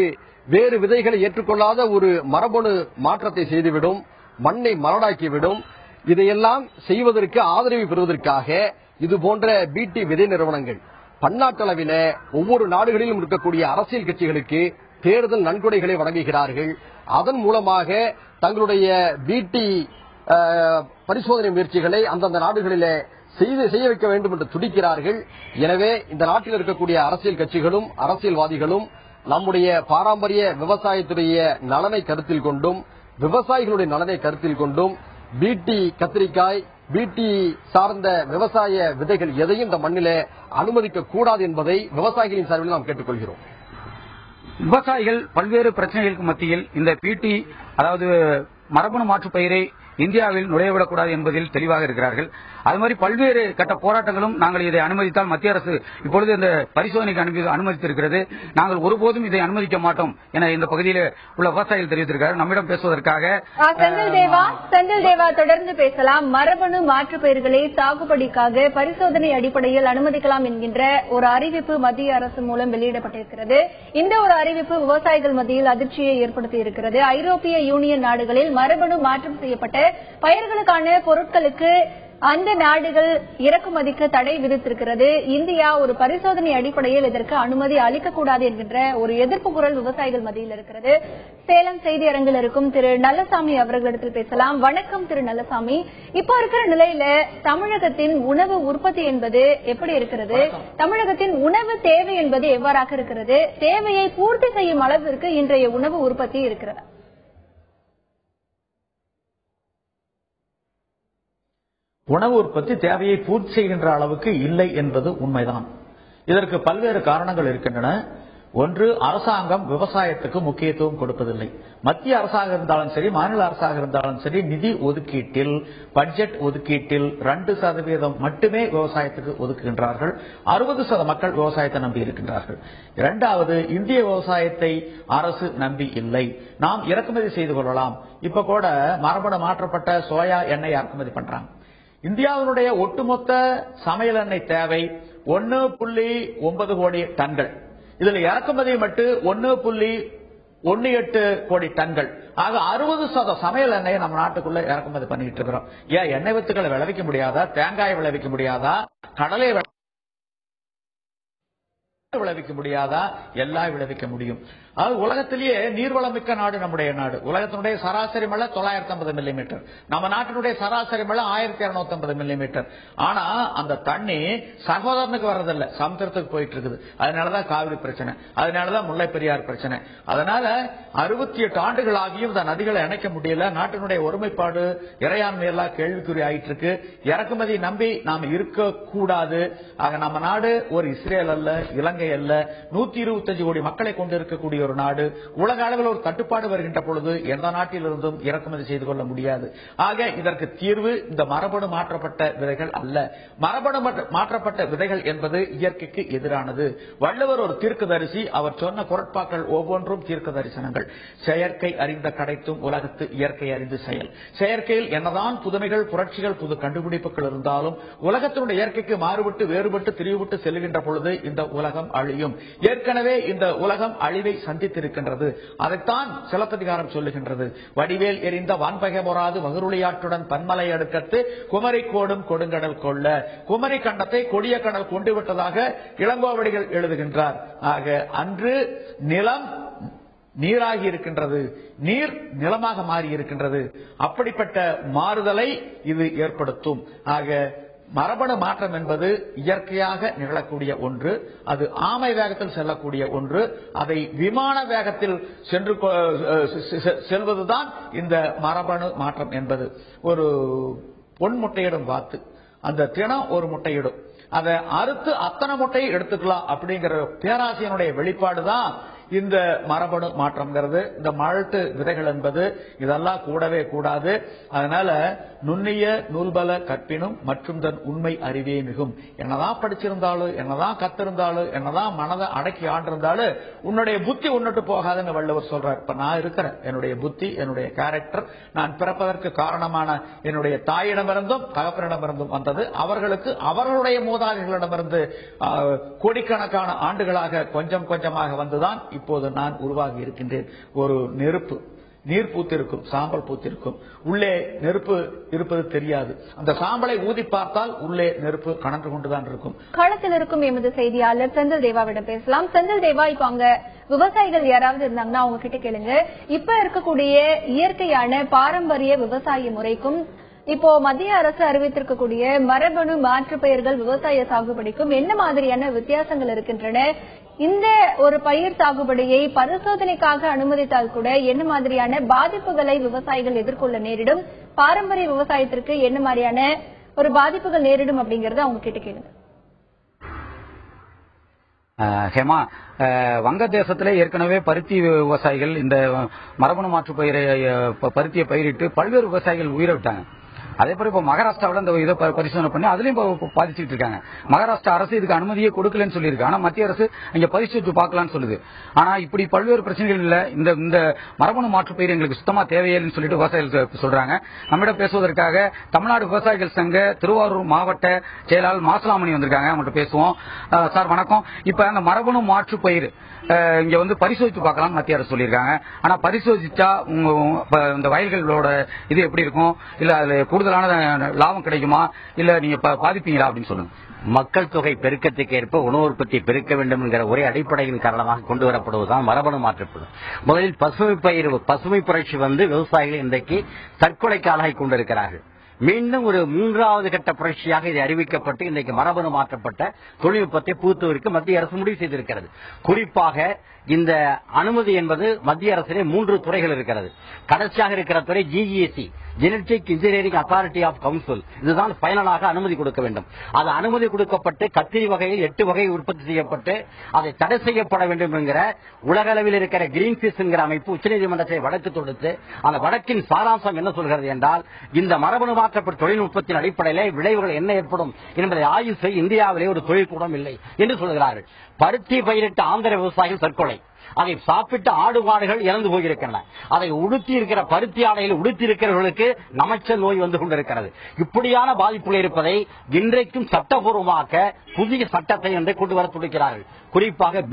வேறு விதைகளை ஏற்றுக்கொள்ளாத ஒரு மரபணு மாற்றத்தை செய்துவிடும், மண்ணை மலடாக்கிவிடும். இதையெல்லாம் செய்வதற்கு ஆதரவு பெறுவதற்காக இது போன்ற பிடி விதை நிறுவனங்கள் பன்னாட்டளவில் ஒவ்வொரு நாடுகளிலும் இருக்கக்கூடிய அரசியல் கட்சிகளுக்கு தேர்தல் நன்கொடைகளை வழங்குகிறார்கள். அதன் மூலமாக தங்களுடைய பிடி பரிசோதனை முயற்சிகளை அந்தந்த நாடுகளிலே செய்ய வைக்க வேண்டும் என்று துடிக்கிறார்கள். எனவே இந்த நாட்டில் இருக்கக்கூடிய அரசியல் கட்சிகளும் அரசியல்வாதிகளும் நம்முடைய பாரம்பரிய விவசாயத்துடைய நலனை கருத்தில் கொண்டும் விவசாயிகளுடைய நலனை கருத்தில் கொண்டும் பிடி கத்திரிக்காய் பிடி சார்ந்த விவசாய விதைகள் எதையும் இந்த மண்ணிலே அனுமதிக்க கூடாது என்பதை விவசாயிகளின் சார்பில் நாம் கேட்டுக்கொள்கிறோம். விவசாயிகள் பல்வேறு பிரச்சனைகளுக்கு மத்தியில் இந்த பிடி அதாவது மரபணு மாற்று பயிரை இந்தியாவில் நுழையவிடக்கூடாது என்பதில் தெளிவாக இருக்கிறார்கள். அது மாதிரி பல்வேறு கட்ட போராட்டங்களும் நாங்கள் இதை அனுமதித்தால் மத்திய அரசு இப்பொழுது இந்த பரிசோதனைக்கு அனுமதித்திருக்கிறது, நாங்கள் ஒருபோதும் இதை அனுமதிக்க மாட்டோம் என இந்த பகுதியில் உள்ள விவசாயிகள் தெரிவித்திருக்கிறார். நம்மிடம் பேசுவதற்காக செந்தில் தேவா தொடர்ந்து பேசலாம். மரபணு மாற்று பயிர்களை சாகுபடிக்காக பரிசோதனை அடிப்படையில் அனுமதிக்கலாம் என்கின்ற ஒரு அறிவிப்பு மத்திய அரசு மூலம் வெளியிடப்பட்டிருக்கிறது. இந்த ஒரு அறிவிப்பு விவசாயிகள் மத்தியில் அதிர்ச்சியை ஏற்படுத்தி இருக்கிறது. ஐரோப்பிய யூனியன் நாடுகளில் மரபணு மாற்றம் செய்யப்பட்ட பயிர்களுக்கான பொருட்களுக்கு அந்த நாடுகள் இறக்குமதிக்கு தடை விதித்திருக்கிறது. இந்தியா ஒரு பரிசோதனை அடிப்படையில் இதற்கு அனுமதி அளிக்கக்கூடாது என்கின்ற ஒரு எதிர்ப்பு குரல் விவசாயிகள் மத்தியில் இருக்கிறது. சேலம் செய்தி அரங்கில் இருக்கும் திரு நல்லசாமி அவர்களிடத்தில் பேசலாம். வணக்கம் திரு நல்லசாமி. இப்ப இருக்கிற நிலையில தமிழகத்தின் உணவு உற்பத்தி என்பது எப்படி இருக்கிறது? தமிழகத்தின் உணவு தேவை என்பது எவ்வாறாக இருக்கிறது? தேவையை பூர்த்தி செய்யும் அளவிற்கு இன்றைய உணவு உற்பத்தி இருக்கிறதா? உணவு உற்பத்தி தேவையை பூர்த்தி செய்கின்ற அளவுக்கு இல்லை என்பது உண்மைதான். இதற்கு பல்வேறு காரணங்கள் இருக்கின்றன. ஒன்று, அரசாங்கம் விவசாயத்துக்கு முக்கியத்துவம் கொடுப்பதில்லை. மத்திய அரசாக இருந்தாலும் சரி, மாநில அரசாக இருந்தாலும் சரி, நிதி ஒதுக்கீட்டில் பட்ஜெட் ஒதுக்கீட்டில் 2% மட்டுமே விவசாயத்துக்கு ஒதுக்குகின்றார்கள். 60% மக்கள் விவசாயத்தை நம்பி இருக்கின்றார்கள். இரண்டாவது, இந்திய விவசாயத்தை அரசு நம்பி இல்லை. நாம் இறக்குமதி செய்து கொள்ளலாம். இப்ப கூட மரபணு மாற்றப்பட்ட சோயா எண்ணெய் இறக்குமதி பண்றாங்க. இந்தியாவினுடைய ஒட்டுமொத்த சமையல் எண்ணெய் தேவை 1.9 கோடி டன்கள். இதுல இறக்குமதி மட்டும் 1.18 கோடி டன்கள். ஆக 60% சமையல் எண்ணெயை நம்ம நாட்டுக்குள்ள இறக்குமதி பண்ணிட்டு இருக்கிறோம். ஏன் எண்ணெய் வித்துக்களை விளைவிக்க முடியாதா? தேங்காயை விளைவிக்க முடியாதா? கடலை விளைவிக்க முடியாதா? எல்லாம் விளைவிக்க முடியும். அது உலகத்திலேயே நீர்வளமிக்க நாடு நம்முடைய நாடு. உலகத்தினுடைய சராசரி மழை 950 மில்லிமீட்டர், நம்ம நாட்டினுடைய சராசரி மழை 1250 மில்லிமீட்டர். ஆனா அந்த தண்ணி சகோதரனுக்கு வர்றதில்ல, சமுத்திரத்துக்கு போயிட்டு இருக்குது. அதனாலதான் காவிரி பிரச்சனை, அதனாலதான் முல்லை பெரியார் பிரச்சனை. அதனால 68 ஆண்டுகள் ஆகியும் இந்த நதிகளை இணைக்க முடியல. நாட்டினுடைய ஒருமைப்பாடு இறையாண்மை எல்லாம் கேள்விக்குறி ஆயிட்டு இருக்கு. இறக்குமதி நம்பி நாம் இருக்க கூடாது. ஆக நம்ம நாடு ஒரு இஸ்ரேல் அல்ல, இலங்கை அல்ல, 125 கோடி மக்களை கொண்டு இருக்கக்கூடிய ஒரு நாடு. உலக அளவில் ஒரு தட்டுப்பாடு வருகின்ற பொழுது எந்த நாட்டிலிருந்தும் இறக்குமதி செய்து கொள்ள முடியாது. ஆக இதற்கு தீர்வு இந்த மரபணு மாற்றப்பட்ட விதைகள் அல்ல. மரபணு மாற்றப்பட்ட விதைகள் என்பது இயற்கைக்கு எதிரானது. வள்ளுவர் ஒரு தீர்க்கதரிசி. அவர் சொன்ன குறட்பாக்கள் ஒவ்வொன்றும் தீர்க்க தரிசனங்கள். செயற்கை அறிந்த கடைத்தும் உலகத்து இயற்கை அறிந்து செயல். செயற்கையில் என்னதான் புதுமைகள், புரட்சிகள், புது கண்டுபிடிப்புகள் இருந்தாலும் உலகத்தினுடைய இயற்கைக்கு மாறுபட்டு வேறுபட்டு திரிவுபட்டு செல்கின்ற பொழுது இந்த உலகம் அழியும். ஏற்கனவே இந்த உலகம் அழிவை சந்தித்திருக்கின்றது. அதைத்தான் சிலப்பதிகாரம் சொல்லுகின்றது. வடிவேல் எரிந்த வான்பகை பொறாது வகுருளியாற்றுடன் பன்மலை அடுக்கத்து குமரி கோடும் கொடுங்கடல் கொள்ள. குமரி கண்டத்தை கொடிய கடல் கொண்டு விட்டதாக இளங்கோவடிகள் எழுதுகின்றார். ஆக அன்று நிலம் நீராகி இருக்கின்றது, நீர் நிலமாக மாறி இருக்கின்றது. அப்படிப்பட்ட மாறுதலை இது ஏற்படுத்தும். ஆக மரபணு மாற்றம் என்பது இயற்கையாக நிகழக்கூடிய ஒன்று. அது ஆமை வேகத்தில் செல்லக்கூடிய ஒன்று. அதை விமான வேகத்தில் செல்வதுதான் இந்த மரபணு மாற்றம் என்பது. ஒரு பொன் முட்டையிடும் வாத்து, அந்த தினம் ஒரு முட்டையிடும். அதை அறுத்து அத்தனை முட்டையை எடுத்துக்கலாம் அப்படிங்கிற பேராசையினுடைய வெளிப்பாடுதான் இந்த மரபணு மாற்றம்ங்கிறது. இந்த மழட்டு விதைகள் என்பது இதெல்லாம் கூடவே கூடாது. அதனால நுண்ணிய நூல்பல கற்பினும் மற்றும் தன் உண்மை அறிவே மிகும். என்னதான் படிச்சிருந்தாலும், என்னதான் கத்திருந்தாலும், என்னதான் மனதை அடக்கி ஆண்டிருந்தாலும் உன்னுடைய புத்தி உன்னிட்டு போகாதுன்னு வள்ளுவர் சொல்றார். இப்ப நான் இருக்கிறேன், என்னுடைய புத்தி, என்னுடைய கேரக்டர், நான் பிறப்பதற்கு காரணமான என்னுடைய தாயிடமிருந்தும் தகப்பனிடமிருந்தும் வந்தது. அவர்களுக்கு அவர்களுடைய மூதாதைகளிடமிருந்து கோடிக்கணக்கான ஆண்டுகளாக கொஞ்சம் கொஞ்சமாக வந்துதான் இப்போது நான் உருவாகி இருக்கின்றேன். ஒரு நெருப்பு, நீர் பூத்திருக்கும், சாம்பல் பூத்திருக்கும், உள்ளே நெருப்பு இருப்பது தெரியாது. அந்த சாம்பலை ஊதி பார்த்தால் உள்ளே நெருப்பு கணன்று கொண்டுதான் இருக்கும். களத்தில் இருக்கும் எமது செய்தியாளர் செந்தில் தேவாவிடம் பேசலாம். செந்தில் தேவா, இப்ப அங்க விவசாயிகள் யாராவது இருந்தாங்கன்னா அவங்க கிட்ட கேளுங்க. இப்ப இருக்கக்கூடிய இயற்கையான பாரம்பரிய விவசாய முறைக்கும் இப்போ மத்திய அரசு அறிவித்திருக்கக்கூடிய மரபணு மாற்று பயிர்கள் விவசாய சாகுபடிக்கும் என்ன மாதிரியான வித்தியாசங்கள் இருக்கின்றன? இந்த ஒரு பயிர் சாகுபடியை பரிசோதனைக்காக அனுமதித்தால் கூட என்ன மாதிரியான பாதிப்புகளை விவசாயிகள் எதிர்கொள்ள நேரிடும்? பாரம்பரிய விவசாயத்திற்கு என்ன மாதிரியான ஒரு பாதிப்புகள் நேரிடும் அப்படிங்கறத அவங்க கிட்ட கேளுங்க. ஹேமா, வங்கதேசத்திலே ஏற்கனவே பருத்தி விவசாயிகள் இந்த மரபணு மாற்று பருத்தியை பயிரிட்டு பல்வேறு விவசாயிகள் உயிரை விட்டாங்க. அதே போல இப்ப மகாராஷ்டிராவில் இந்த இதை பரிசோதனை பண்ணி அதுலயும் பாதிச்சுட்டு இருக்காங்க. மகாராஷ்டிரா அரசு இதுக்கு அனுமதியே கொடுக்கலன்னு சொல்லியிருக்கு. ஆனா மத்திய அரசு இங்க பரிசோதித்து பார்க்கலாம்னு சொல்லுது. ஆனா இப்படி பல்வேறு பிரச்சனைகள் இல்ல. இந்த மரபணு மாற்று பயிர் எங்களுக்கு சுத்தமா தேவையில்லைன்னு சொல்லிட்டு விவசாயிகள் சொல்றாங்க. நம்மிடம் பேசுவதற்காக தமிழ்நாடு விவசாயிகள் சங்க திருவாரூர் மாவட்ட செயலாளர் மாசுலாமணி வந்திருக்காங்க. அவங்கள்ட்ட பேசுவோம். சார் வணக்கம். இப்ப அந்த மரபணு மாற்று பயிர் இங்க வந்து பரிசோதித்து பார்க்கலாம் மத்திய அரசு சொல்லியிருக்காங்க. ஆனா பரிசோதிச்சா இந்த வயல்களோட இது எப்படி இருக்கும்? இல்ல அதுல கூடுதலான லாபம் கிடைக்குமா? இல்ல நீங்க பாதிப்பீங்களா அப்படின்னு சொல்லுங்க. மக்கள் தொகை பெருக்கத்துக்கு ஏற்ப உணவு உற்பத்தி பெருக்க வேண்டும் என்கிற ஒரே அடிப்படையின் காரணமாக கொண்டு வரப்படுவதுதான் மரபணு மாற்றப்படும். முதலில் பசுமை புரட்சி வந்து விவசாயிகள் இன்றைக்கு தற்கொலைக்கு ஆளாகி கொண்டிருக்கிறார்கள். மீண்டும் ஒரு மூன்றாவது கட்ட புரட்சியாக இது அறிவிக்கப்பட்டு இன்றைக்கு மரபணு மாற்றப்பட்ட தொழில்நுட்பத்தை புகுத்துவதற்கு மத்திய அரசு முடிவு செய்திருக்கிறது. குறிப்பாக இந்த அனுமதி என்பது மத்திய அரசிலே 3 துறைகள் இருக்கிறது. கடைசியாக இருக்கிற துறை GEC, genetic engineering authority of council. இதுதான் பைனலாக அனுமதி கொடுக்க வேண்டும். அது அனுமதி கொடுக்கப்பட்டு கத்திரி வகையில் 8 வகை உற்பத்தி செய்யப்பட்டு அதை தடை செய்யப்பட வேண்டும் என்கிற உலக அளவில் இருக்கிற கிரீன் பீஸ் என்கிற அமைப்பு உச்சநீதிமன்றத்தை வழக்கு தொடுத்து அந்த வழக்கின் சாராம்சம் என்ன சொல்கிறது என்றால், இந்த மரபணு மாற்றப்பட்ட தொழில்நுட்பத்தின் அடிப்படையிலே விளைவுகள் என்ன ஏற்படும் என்பதை ஆய்வு செய்ய இந்தியாவிலே ஒரு தொழில்கூடம் இல்லை என்று சொல்கிறார்கள். பருத்தி பயிரிட்ட ஆந்திர விவசாயிகள் தற்கொலை, அதை சாப்பிட்ட ஆடு மாடுகள் இறந்து போயிருக்கின்றன. அதை உடுத்தி இருக்கிற பருத்தி ஆடையில் உடுத்தி இருக்கிறவர்களுக்கு நமச்சல் நோய் வந்து கொண்டிருக்கிறது. இப்படியான பாதிப்புகள் இருப்பதை இன்றைக்கும் சட்டபூர்வமாக புதிய சட்டத்தை என்று கொண்டு வர துடிக்கிறார்கள். குறிப்பாக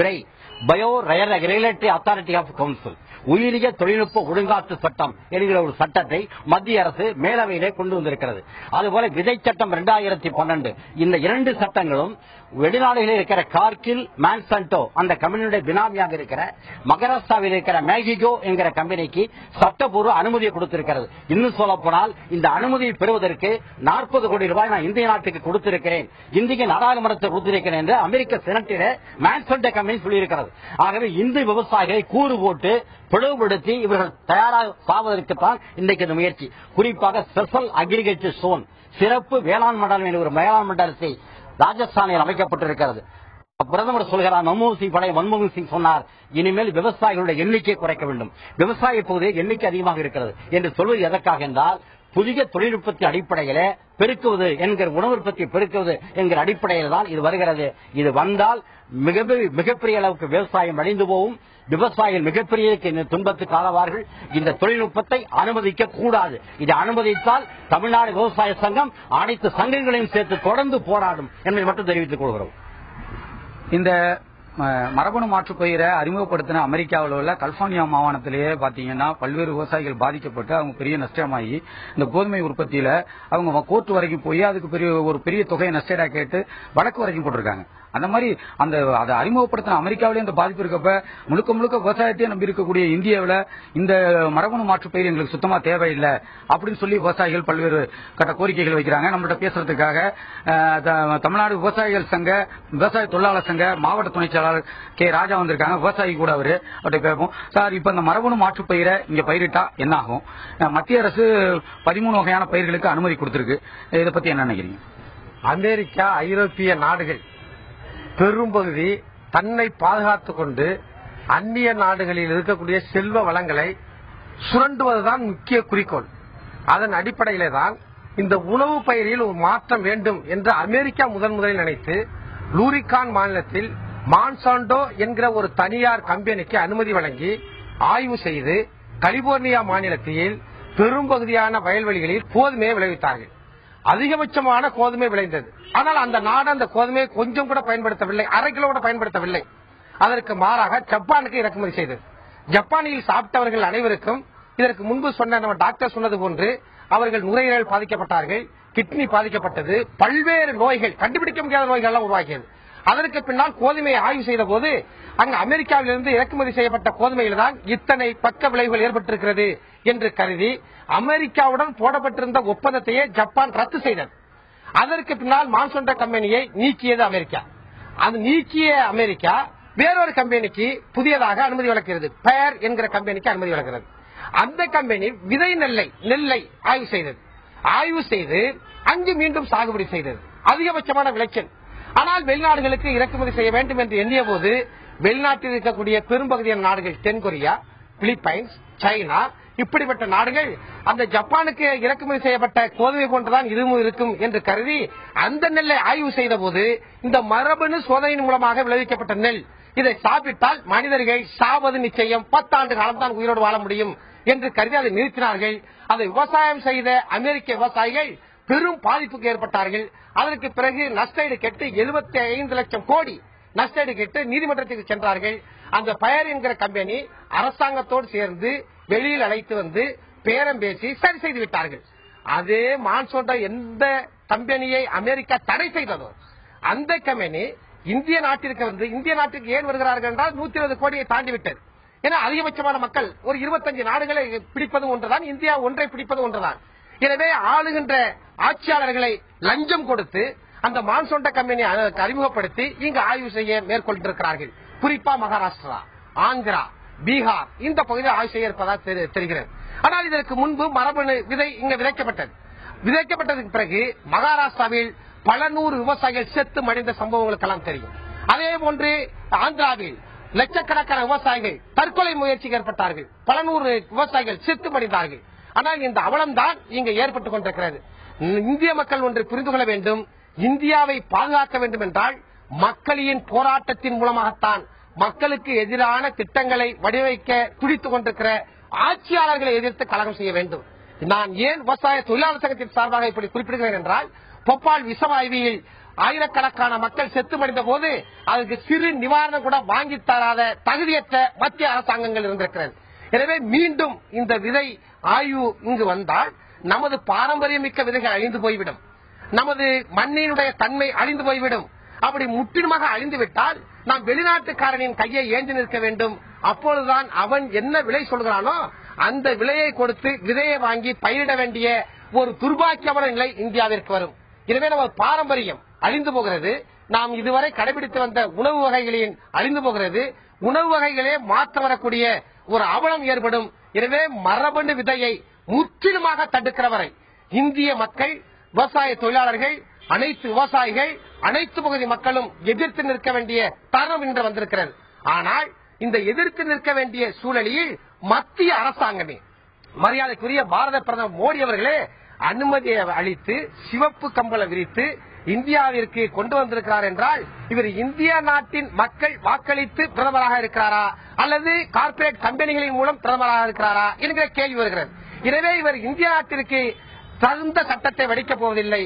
bio regulatory authority of council, உயிரிய தொழில்நுட்ப ஒழுங்காற்று சட்டம் என்கிற ஒரு சட்டத்தை மத்திய அரசு மேலவையிலே கொண்டு வந்திருக்கிறது. அதுபோல விதை சட்டம் 2012. இந்த 2 சட்டங்களும் வெளிநாடுகளில் இருக்கிற கார்கில் மான்சான்டோ அந்த கம்பெனியுடைய பினாமியாக இருக்கிற மகாராஷ்டிராவில் இருக்கிற மேகிகோ என்கிற கம்பெனிக்கு சட்டப்பூர்வ அனுமதியை கொடுத்திருக்கிறது. இன்னும் சொல்ல போனால் இந்த அனுமதியை பெறுவதற்கு 40 கோடி ரூபாய் நான் இந்திய நாட்டுக்கு கொடுத்திருக்கிறேன், இந்திய நாடாளுமன்றத்தை கொடுத்திருக்கிறேன் என்று அமெரிக்க செனட்டில் மான்சான்டோ கம்பெனி சொல்லியிருக்கிறது. ஆகவே இந்து விவசாயிகளை கூறு போட்டு பிளவுபடுத்தி இவர்கள் தயாராக சாவதற்குத்தான் இன்றைக்கு இந்த முயற்சி. குறிப்பாக ஸ்பெஷல் அக்ரிகல்ச்சர் சோன், சிறப்பு வேளாண் மண்டலம் என்ற ஒரு வேளாண் மண்டலத்தை ராஜஸ்தானில் அமைக்கப்பட்டிருக்கிறது. பிரதமர் சொல்கிறார், மன்மோகன் சிங் சொன்னார், இனிமேல் விவசாயிகளுடைய எண்ணிக்கை குறைக்க வேண்டும், விவசாய பகுதியில் எண்ணிக்கை அதிகமாக இருக்கிறது என்று சொல்வது எதற்காக என்றால், புதிய தொழில்நுட்பத்தின் அடிப்படையில பெருக்குவது என்கிற உணவு உற்பத்தி பெருக்குவது என்கிற அடிப்படையில் தான் இது வருகிறது. இது வந்தால் மிகப்பெரிய அளவுக்கு விவசாயம் அழிந்து போகும், விவசாயிகள் மிகப்பெரிய துன்பத்துக்கு ஆளாவார்கள். இந்த தொழில்நுட்பத்தை அனுமதிக்க கூடாது. இதை அனுமதித்தால் தமிழ்நாடு விவசாய சங்கம் அனைத்து சங்கங்களையும் சேர்த்து தொடர்ந்து போராடும் என்பதை மட்டும் தெரிவித்துக் கொள்கிறோம். இந்த மரபணு மாற்றுப்பயிரை அறிமுகப்படுத்தின அமெரிக்காவில் உள்ள கலிபோர்னியா மாகாணத்திலேயே பாத்தீங்கன்னா பல்வேறு விவசாயிகள் பாதிக்கப்பட்டு அவங்க பெரிய நஷ்டமாகி இந்த கோதுமை உற்பத்தியில அவங்க கோர்ட் வரைக்கும் போய் அதுக்கு ஒரு பெரிய தொகையை நஷ்டா கேட்டு வழக்கு வரைக்கும் போட்டிருக்காங்க. அந்த மாதிரி அதை அறிமுகப்படுத்தின அமெரிக்காவிலே இந்த பாதிப்பு இருக்கப்ப முழுக்க முழுக்க விவசாயத்தையே நம்பி இருக்கக்கூடிய இந்தியாவில் இந்த மரபணு மாற்றுப்பயிர் எங்களுக்கு சுத்தமா தேவையில்லை அப்படின்னு சொல்லி விவசாயிகள் பல்வேறு கட்ட கோரிக்கைகள் வைக்கிறாங்க. நம்மள்ட்ட பேசுறதுக்காக தமிழ்நாடு விவசாயிகள் சங்க விவசாய தொழிலாளர் சங்க மாவட்ட துணை செயலாளர் கே ராஜா வந்திருக்காங்க. விவசாயி கூட அவர்கிட்ட கேட்போம். சார், இப்ப இந்த மரபணு மாற்றுப்பயிரை இங்க பயிரிட்டா என்ன ஆகும்? மத்திய அரசு 13 வகையான பயிர்களுக்கு அனுமதி கொடுத்திருக்கு. இதை பத்தி என்ன நினைக்கிறீங்க? அமெரிக்கா, ஐரோப்பிய நாடுகள் பெரும்பகுதி தன்னை பாதுகாத்துக் கொண்டு அந்நிய நாடுகளில் இருக்கக்கூடிய செல்வ வளங்களை சுரண்டுவதுதான் முக்கிய குறிக்கோள். அதன் அடிப்படையிலே தான் இந்த உணவு பயிரில் ஒரு மாற்றம் வேண்டும் என்று அமெரிக்கா முதலில் நினைத்து லூரிகான் மாநிலத்தில் மான்சாண்டோ என்கிற ஒரு தனியார் கம்பெனிக்கு அனுமதி வழங்கி ஆய்வு செய்து கலிபோர்னியா மாநிலத்தில் பெரும்பகுதியான வயல்வெளிகளில் கோதுமையை விளைவித்தார்கள். அதிகபட்சமான கோதுமை விளைந்தது. ஆனால் அந்த நாடு அந்த கோதுமையை கொஞ்சம் கூட பயன்படுத்தவில்லை, அரை கிலோ கூட பயன்படுத்தவில்லை. அதற்கு மாறாக ஜப்பானுக்கு இறக்குமதி செய்தது. ஜப்பானில் சாப்பிட்டவர்கள் அனைவருக்கும் இதற்கு முன்பு சொன்ன நம்ம டாக்டர் சொன்னது போன்று அவர்கள் நுரையீரல் பாதிக்கப்பட்டார்கள், கிட்னி பாதிக்கப்பட்டது, பல்வேறு நோய்கள், கண்டுபிடிக்க முடியாத நோய்கள் எல்லாம் உருவாக்கியது. அதற்கு பின்னால் கோதுமையை ஆய்வு செய்த போது அங்கு அமெரிக்காவிலிருந்து இறக்குமதி செய்யப்பட்ட கோதுமையில் தான் இத்தனை பக்க விளைவுகள் ஏற்பட்டிருக்கிறது என்று கருதி அமெரிக்காவுடன் போடப்பட்டிருந்த ஒப்பந்தத்தையே ஜப்பான் ரத்து செய்தது. அதற்கு பின்னால் மான்சாண்டோ கம்பெனியை நீக்கியது அமெரிக்கா. அது நீக்கிய அமெரிக்கா வேறொரு கம்பெனிக்கு புதியதாக அனுமதி வழங்குகிறது. பயர் என்கிற கம்பெனிக்கு அனுமதி வழங்குகிறது. அந்த கம்பெனி விதை நெல்லை ஆய்வு செய்தது. ஆய்வு செய்து அங்கு மீண்டும் சாகுபடி செய்தது. அதிகபட்சமான விளைச்சல். ஆனால் வெளிநாடுகளுக்கு இறக்குமதி செய்ய வேண்டும் என்று எண்ணிய போது வெளிநாட்டில் இருக்கக்கூடிய பெரும்பகுதியான நாடுகள், தென்கொரியா, பிலிப்பைன்ஸ், சைனா, இப்படிப்பட்ட நாடுகள் அந்த ஜப்பானுக்கு இறக்குமதி செய்யப்பட்ட கோதுமை போன்றுதான் இதுவும் இருக்கும் என்று கருதி அந்த நெல்லை ஆய்வு செய்த போது இந்த மரபணு சோதனையின் மூலமாக விளைவிக்கப்பட்ட நெல், இதை சாப்பிட்டால் மனிதர்கள் சாவது நிச்சயம், 10 ஆண்டு காலம் தான் உயிரோடு வாழ முடியும் என்று கருதி அதை நிறுத்தினார்கள். அதை விவசாயம் செய்த அமெரிக்க விவசாயிகள் பெரும் பாதிப்புக்கு ஏற்பட்டார்கள். அதற்கு பிறகு நஷ்டஈடு கேட்டு 75 லட்சம் கோடி நஷ்டஈடு கேட்டு நீதிமன்றத்துக்கு சென்றார்கள். அந்த பயர் என்கிற கம்பெனி அரசாங்கத்தோடு சேர்ந்து வெளியில் அழைத்து வந்து பேரம் பேசி சரி செய்து விட்டார்கள். அதே மான்சாண்டோ எந்த கம்பெனியை அமெரிக்கா தடை செய்ததோ அந்த கம்பெனி இந்திய நாட்டிற்கு வந்து, இந்திய நாட்டுக்கு ஏன் வருகிறார்கள் என்றால் 120 கோடியை தாண்டிவிட்டது. ஏன்னா அதிகபட்சமான மக்கள் ஒரு 25 நாடுகளை பிடிப்பது ஒன்றுதான், இந்தியா ஒன்றை பிடிப்பது ஒன்றுதான். எனவே ஆளுகின்ற ஆட்சியாளர்களை லஞ்சம் கொடுத்து அந்த மான்சாண்டோ கம்பெனி அறிமுகப்படுத்தி இங்கு ஆய்வு செய்ய மேற்கொண்டிருக்கிறார்கள். குறிப்பா மகாராஷ்டிரா, ஆந்திரா, பீகார் இந்த பகுதியில் ஆய்வு செய்ய இருப்பதாக தெரிகிறது. ஆனால் இதற்கு முன்பு மரபணு விதை இங்கு விதைக்கப்பட்டது. விதைக்கப்பட்டதுக்கு பிறகு மகாராஷ்டிராவில் பல நூறு விவசாயிகள் செத்து மடிந்த சம்பவங்களுக்கெல்லாம் தெரியும். அதே போன்று ஆந்திராவில் லட்சக்கணக்கான விவசாயிகள் தற்கொலை முயற்சிக்கு ஏற்பட்டார்கள். பல நூறு விவசாயிகள் செத்து மடிந்தார்கள். ஆனால் இந்த அவலம் தான் இங்கு ஏற்பட்டுக் கொண்டிருக்கிறது. இந்திய மக்கள் ஒன்று புரிந்து கொள்ள வேண்டும். இந்தியாவை பாதுகாக்க வேண்டும் என்றால் மக்களின் போராட்டத்தின் மூலமாகத்தான். மக்களுக்கு எதிரான திட்டங்களை வடிவமைக்க துடித்துக் கொண்டிருக்கிற ஆட்சியாளர்களை எதிர்த்து கலகம் செய்ய வேண்டும். நான் ஏன் விவசாய தொழிலாளர் சங்கத்தின் சார்பாக இப்படி குறிப்பிடுகிறேன் என்றால், போபால் விஷவாயுவில் ஆயிரக்கணக்கான மக்கள் செத்து மடிந்த போது அதற்கு சிறு நிவாரணம் கூட வாங்கி தராத தகுதியற்ற மத்திய அரசாங்கங்கள் இருந்திருக்கிறது. எனவே மீண்டும் இந்த விதை ஆய்வு இங்கு வந்தால் நமது பாரம்பரியமிக்க விதைகள் அழிந்து போய்விடும், நமது மண்ணினுடைய தன்மை அழிந்து போய்விடும். அப்படி முற்றிலுமாக அழிந்துவிட்டால் நாம் வெளிநாட்டுக்காரனின் கையை ஏந்தி நிற்க வேண்டும். அப்பொழுதுதான் அவன் என்ன விலை சொல்கிறானோ அந்த விலையை கொடுத்து விதையை வாங்கி பயிரிட வேண்டிய ஒரு துர்பாக்கியமான நிலை இந்தியாவிற்கு வரும். எனவே நமது பாரம்பரியம் அழிந்து போகிறது. நாம் இதுவரை கடைபிடித்து வந்த உணவு வகைகளின் அழிந்து போகிறது. உணவு வகைகளே மாற்ற வரக்கூடிய ஒரு அவலம் ஏற்படும். எனவே மரபணு விதையை முற்றிலுமாக தடுக்கிற வரை இந்திய மக்கள், விவசாய தொழிலாளர்கள், அனைத்து விவசாயிகள் அனைத்து பகுதி மக்களும் எதிர்த்து நிற்க வேண்டிய தருணம் இன்று வந்திருக்கிறது. ஆனால் இந்த எதிர்த்து நிற்க வேண்டிய சூழலில் மத்திய அரசாங்கமே, மரியாதைக்குரிய பாரத பிரதமர் மோடி அவர்களே அனுமதியை அளித்து சிவப்பு கம்பள விரித்து இந்தியாவிற்கு கொண்டு வந்திருக்கிறார் என்றால் இவர் இந்திய நாட்டின் மக்கள் வாக்களித்து பிரதமராக இருக்கிறாரா அல்லது கார்ப்பரேட் கம்பெனிகளின் மூலம் பிரதமராக இருக்கிறாரா என்கிற கேள்வி வருகிறது. எனவே இவர் இந்திய நாட்டிற்கு தகுந்த சட்டத்தை வடிக்கப் போவதில்லை,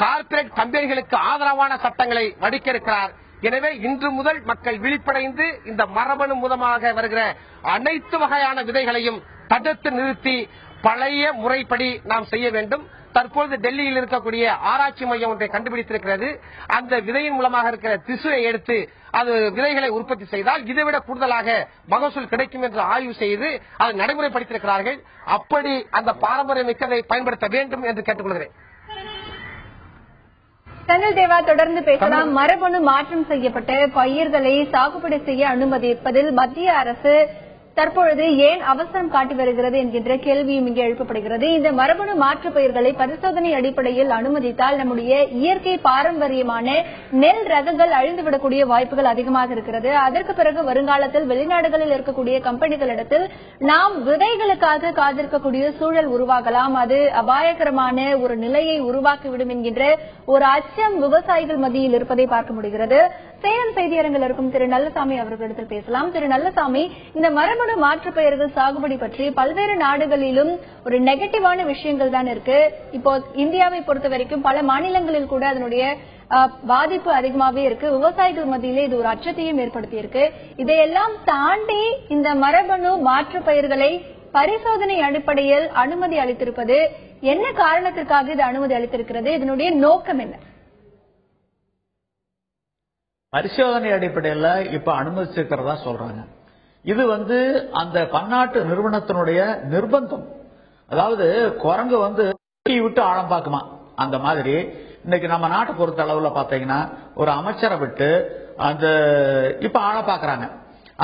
கார்ப்பரேட் கம்பெனிகளுக்கு ஆதரவான சட்டங்களை வடிக்க இருக்கிறார். எனவே இன்று முதல் மக்கள் விழிப்படைந்து இந்த மரபணு மூலமாக வருகிற அனைத்து வகையான விதைகளையும் தடுத்து நிறுத்தி பழைய முறைப்படி நாம் செய்ய வேண்டும். தற்போது டெல்லியில் இருக்கக்கூடிய ஆராய்ச்சி மையம் ஒன்றை கண்டுபிடித்திருக்கிறது. அந்த விதையின் மூலமாக இருக்கிற திசுவை எடுத்து அது விதைகளை உற்பத்தி செய்தால் இதைவிட கூடுதலாக மகசூல் கிடைக்கும் என்று ஆய்வு செய்து அதை நடைமுறைப்படுத்தியிருக்கிறார்கள். அப்படி அந்த பாரம்பரிய மிக்கதை பயன்படுத்த வேண்டும் என்று கேட்டுக்கொள்கிறேன். தங்கள் தேவா, தொடர்ந்து பேசலாம். மரபணு மாற்றம் செய்யப்பட்ட பயிர்களை சாகுபடி செய்ய அனுமதிப்பதில் மத்திய அரசு தற்பொழுது ஏன் அவசரம் காட்டி வருகிறது என்கின்ற கேள்வியும் இங்கே எழுப்பப்படுகிறது. இந்த மரபணு மாற்று பயிர்களை பரிசோதனை அடிப்படையில் அனுமதித்தால் நம்முடைய இயற்கை பாரம்பரியமான நெல் ரகங்கள் அழிந்துவிடக்கூடிய வாய்ப்புகள் அதிகமாக இருக்கிறது. அதற்கு பிறகு வருங்காலத்தில் வெளிநாடுகளில் இருக்கக்கூடிய கம்பெனிகளிடத்தில் நாம் விதைகளுக்காக காத்திருக்கக்கூடிய சூழல் உருவாகலாம். அது அபாயகரமான ஒரு நிலையை உருவாக்கிவிடும் என்கின்ற ஒரு அச்சம் விவசாயிகள் மத்தியில் இருப்பதை பார்க்க முடிகிறது. சேலம் செய்தியரங்கில் இருக்கும் திரு நல்லசாமி அவர்களிடத்தில் பேசலாம். திரு நல்லசாமி, இந்த மரபணு மாற்று பயிர்கள் சாகுபடி பற்றி பல்வேறு நாடுகளிலும் ஒரு நெகட்டிவான விஷயங்கள் தான் இருக்கு. இப்போ இந்தியாவை பொறுத்த வரைக்கும் பல மாநிலங்களில் கூட அதனுடைய பாதிப்பு அதிகமாகவே இருக்கு. விவசாயிகள் மத்தியிலே இது ஒரு அச்சத்தையும் ஏற்படுத்தி இருக்கு. இதையெல்லாம் தாண்டி இந்த மரபணு மாற்று பயிர்களை பரிசோதனை அடிப்படையில் அனுமதி அளித்திருப்பது என்ன காரணத்திற்காக இது அனுமதி அளித்திருக்கிறது? இதனுடைய நோக்கம் என்ன? பரிசோதனை அடிப்படையில் இப்ப அனுமதிச்சிருக்கிறதா சொல்றாங்க. இது அந்த பன்னாட்டு நிறுவனத்தினுடைய நிர்பந்தம். அதாவது குரங்கு விட்டு ஆழம் பார்க்குமா, அந்த மாதிரி இன்னைக்கு நம்ம நாட்டை பொறுத்த அளவுல பாத்தீங்கன்னா ஒரு அமைச்சரை விட்டு அந்த இப்ப ஆழம் பாக்குறாங்க.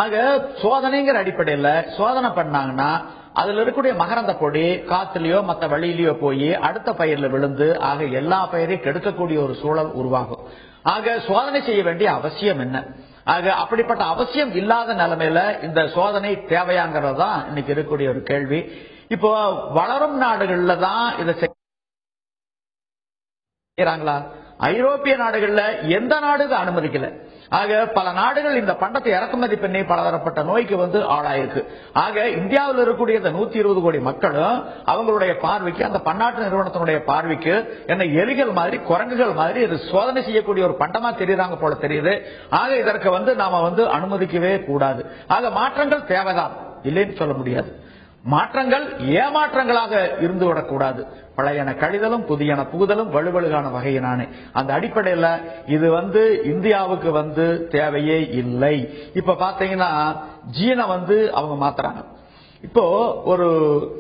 ஆக சோதனைங்கிற அடிப்படையில் சோதனை பண்ணாங்கன்னா அதுல இருக்கக்கூடிய மகரந்த பொடி காத்துலயோ மற்ற வழியிலயோ போய் அடுத்த பயிர்ல விழுந்து ஆக எல்லா பயிரையும் கெடுக்கக்கூடிய ஒரு சூழல் உருவாகும். ஆக சோதனை செய்ய வேண்டிய அவசியம் என்ன? ஆக அப்படிப்பட்ட அவசியம் இல்லாத நிலைமையில இந்த சோதனை தேவையாங்கிறது தான் இன்னைக்கு இருக்கக்கூடிய ஒரு கேள்வி. இப்போ வளரும் நாடுகள்ல தான் இதை செய்யறாங்களா? ஐரோப்பிய நாடுகள்ல எந்த நாடுக்கு அனுமதிக்கல. ஆக பல நாடுகள் இந்த பண்டத்தை இறக்குமதி பண்ணி பலதரப்பட்ட நோய்க்கு ஆளாயிருக்கு. ஆக இந்தியாவில் இருக்கக்கூடிய இந்த 120 கோடி மக்களும் அவங்களுடைய பார்வைக்கு அந்த பன்னாட்டு நிறுவனத்தினுடைய பார்வைக்கு என்ன எலிகள் மாதிரி குரங்குகள் மாதிரி இது சோதனை செய்யக்கூடிய ஒரு பண்டமா தெரியுறாங்க போல தெரியுது. ஆக இதற்கு நாம அனுமதிக்கவே கூடாது. ஆக மாற்றங்கள் தேவைதான், இல்லைன்னு சொல்ல முடியாது. மாற்றங்கள் ஏமாற்றங்களாக இருந்து விடக்கூடாது. பழையன கழிதலும் புதியன புகுதலும் வலுவழுகான வகையினானே. அந்த அடிப்படையில் இது இந்தியாவுக்கு தேவையே இல்லை. இப்ப பாத்தீங்கன்னா ஜீனை அவங்க மாத்துறாங்க. இப்போ ஒரு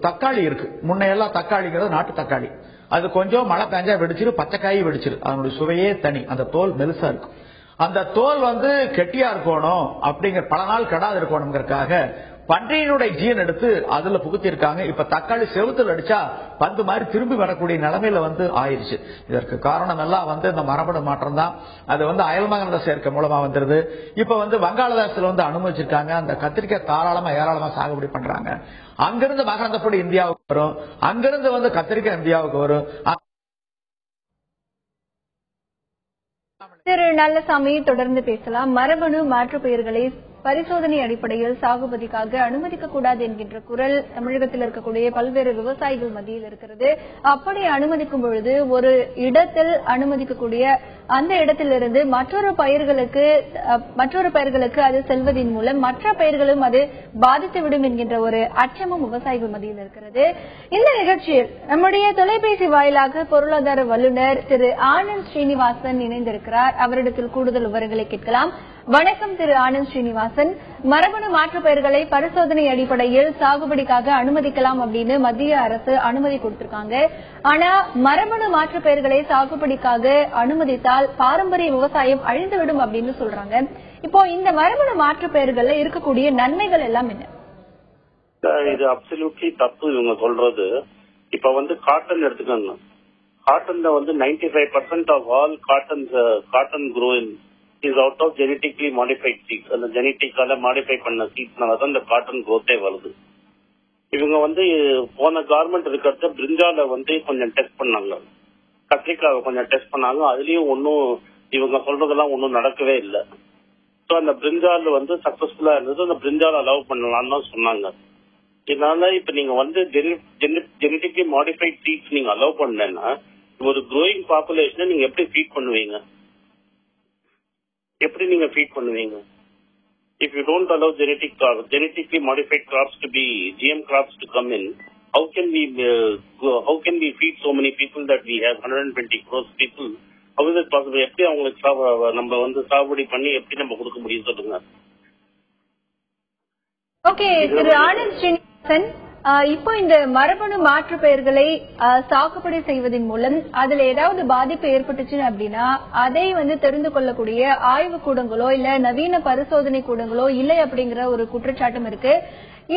தக்காளி இருக்கு, முன்னையெல்லாம் தக்காளிங்கிறது நாட்டு தக்காளி. அது கொஞ்சம் மழை பெஞ்சா வெடிச்சிரு, பச்சைக்காய் வெடிச்சிரு, அதனுடைய சுவையே தனி. அந்த தோல் மெலுசா இருக்கும். அந்த தோல் கெட்டியா இருக்கணும் அப்படிங்கிற பல நாள் கெடாது இருக்கணுங்கிறதுக்காக பன்றியினுடைய ஜீன் எடுத்து அதுல புகுத்திருக்காங்க. இப்ப தக்காளி செவுத்துல அடிச்சா பந்து மாதிரி திரும்பி வரக்கூடிய நிலைமையில ஆயிருச்சு. இதற்கு காரணம் எல்லாம் இந்த மரபணு மாற்றம் தான். அது அயல்மகனத சேர்க்கை மூலமா வந்துருது. இப்ப வங்காளதேசத்துல அனுமதிச்சிருக்காங்க. அந்த கத்திரிக்காய் தாராளமா ஏராளமா சாகுபடி பண்றாங்க. அங்கிருந்து மகரந்தப்படி இந்தியாவுக்கு வரும், அங்கிருந்து கத்திரிக்காய் இந்தியாவுக்கு வரும். திரு நல்லசாமி, தொடர்ந்து பேசலாம். மரபணு மாற்று பயிர்களை பரிசோதனை அடிப்படையில் சாகுபடிக்காக அனுமதிக்க கூடாது என்கின்ற குரல் தமிழகத்தில் இருக்கக்கூடிய பல்வேறு விவசாயிகள் மத்தியில் இருக்கிறது. அப்படி அனுமதிக்கும் பொழுது ஒரு இடத்தில் அனுமதிக்கக்கூடிய அந்த இடத்திலிருந்து மற்றொரு பயிர்களுக்கு அது செல்வதன் மூலம் மற்ற பயிர்களும் அது பாதித்துவிடும் என்கின்ற ஒரு அச்சமும் விவசாயிகள் மத்தியில் இருக்கிறது. இந்த நிகழ்ச்சியில் நம்முடைய தொலைபேசி வாயிலாக பொருளாதார வல்லுநர் திரு ஆனந்த் ஸ்ரீனிவாசன் இணைந்திருக்கிறார். அவரிடத்தில் கூடுதல் விவரங்களை கேட்கலாம். வணக்கம் திரு ஆனந்த் ஸ்ரீனிவாசன். மரபணு மாற்று பயிர்களை பரிசோதனை அடிப்படையில் சாகுபடிக்காக அனுமதிக்கலாம் அப்படின்னு மத்திய அரசு அனுமதி கொடுத்திருக்காங்க. ஆனா மரபணு மாற்று பயிர்களை சாகுபடிக்காக அனுமதித்தால் பாரம்பரிய விவசாயம் அழிந்துவிடும் அப்படின்னு சொல்றாங்க. இப்போ இந்த மரபணு மாற்று பயிர்கள்ல இருக்கக்கூடிய நன்மைகள் எல்லாம் என்ன? இது அப்சல்யூட்லி தப்பு இவங்க சொல்றது. இப்ப காட்டன் எடுத்துக்கணும். காட்டன்ல வந்து 95% of all cotton growing is out of genetically modified seeds. அந்த ஜெனட்டிக்கால மாடிஃபை பண்ண சீட்ஸ்னால தான் இந்த காட்டன் growth வருது. இவங்க வந்து போன கவர்மெண்ட் இருக்கிறத பிரிஞ்சால வந்து கொஞ்சம் டெஸ்ட் பண்ணாங்க, கத்திரிக்காவை கொஞ்சம் டெஸ்ட் பண்ணாங்க. அதுலயும் ஒன்னும் இவங்க சொல்றதெல்லாம் ஒன்னும் நடக்கவே இல்லை. ஸோ அந்த பிரிஞ்சால் வந்து சக்சஸ்ஃபுல்லா இருந்தது. அந்த பிரிஞ்சால் அலோவ் பண்ணலாம்னு தான் சொன்னாங்க. இதனால இப்ப நீங்க வந்து ஜெனட்டிக்கலி மாடிஃபைட் சீட்ஸ் நீங்க அலோவ் பண்ணலன்னா ஒரு க்ரோயிங் பாப்புலேஷனை நீங்க எப்படி ஃபீட் பண்ணுவீங்க? If you don't allow genetically modified crops to be GM crops to come in, how can we feed so many people that we have 120 crores people? How is it possible? எப்படி அவங்களுக்கு நம்ம வந்து சாகுபடி பண்ணி எப்படி நம்ம கொடுக்க முடியும் சொல்லுங்க. ஓகே திரு ஆனந்த் ஸ்ரீனிவாசன், இப்போ இந்த மரபணு மாற்று பெயர்களை சாகுபடி செய்வதன் மூலம் அதுல ஏதாவது பாதிப்பு ஏற்பட்டுச்சு அப்படின்னா அதை வந்து தெரிந்து கொள்ளக்கூடிய ஆய்வு கூடங்களோ இல்ல நவீன பரிசோதனை கூடங்களோ இல்லை அப்படிங்கிற ஒரு குற்றச்சாட்டும் இருக்கு.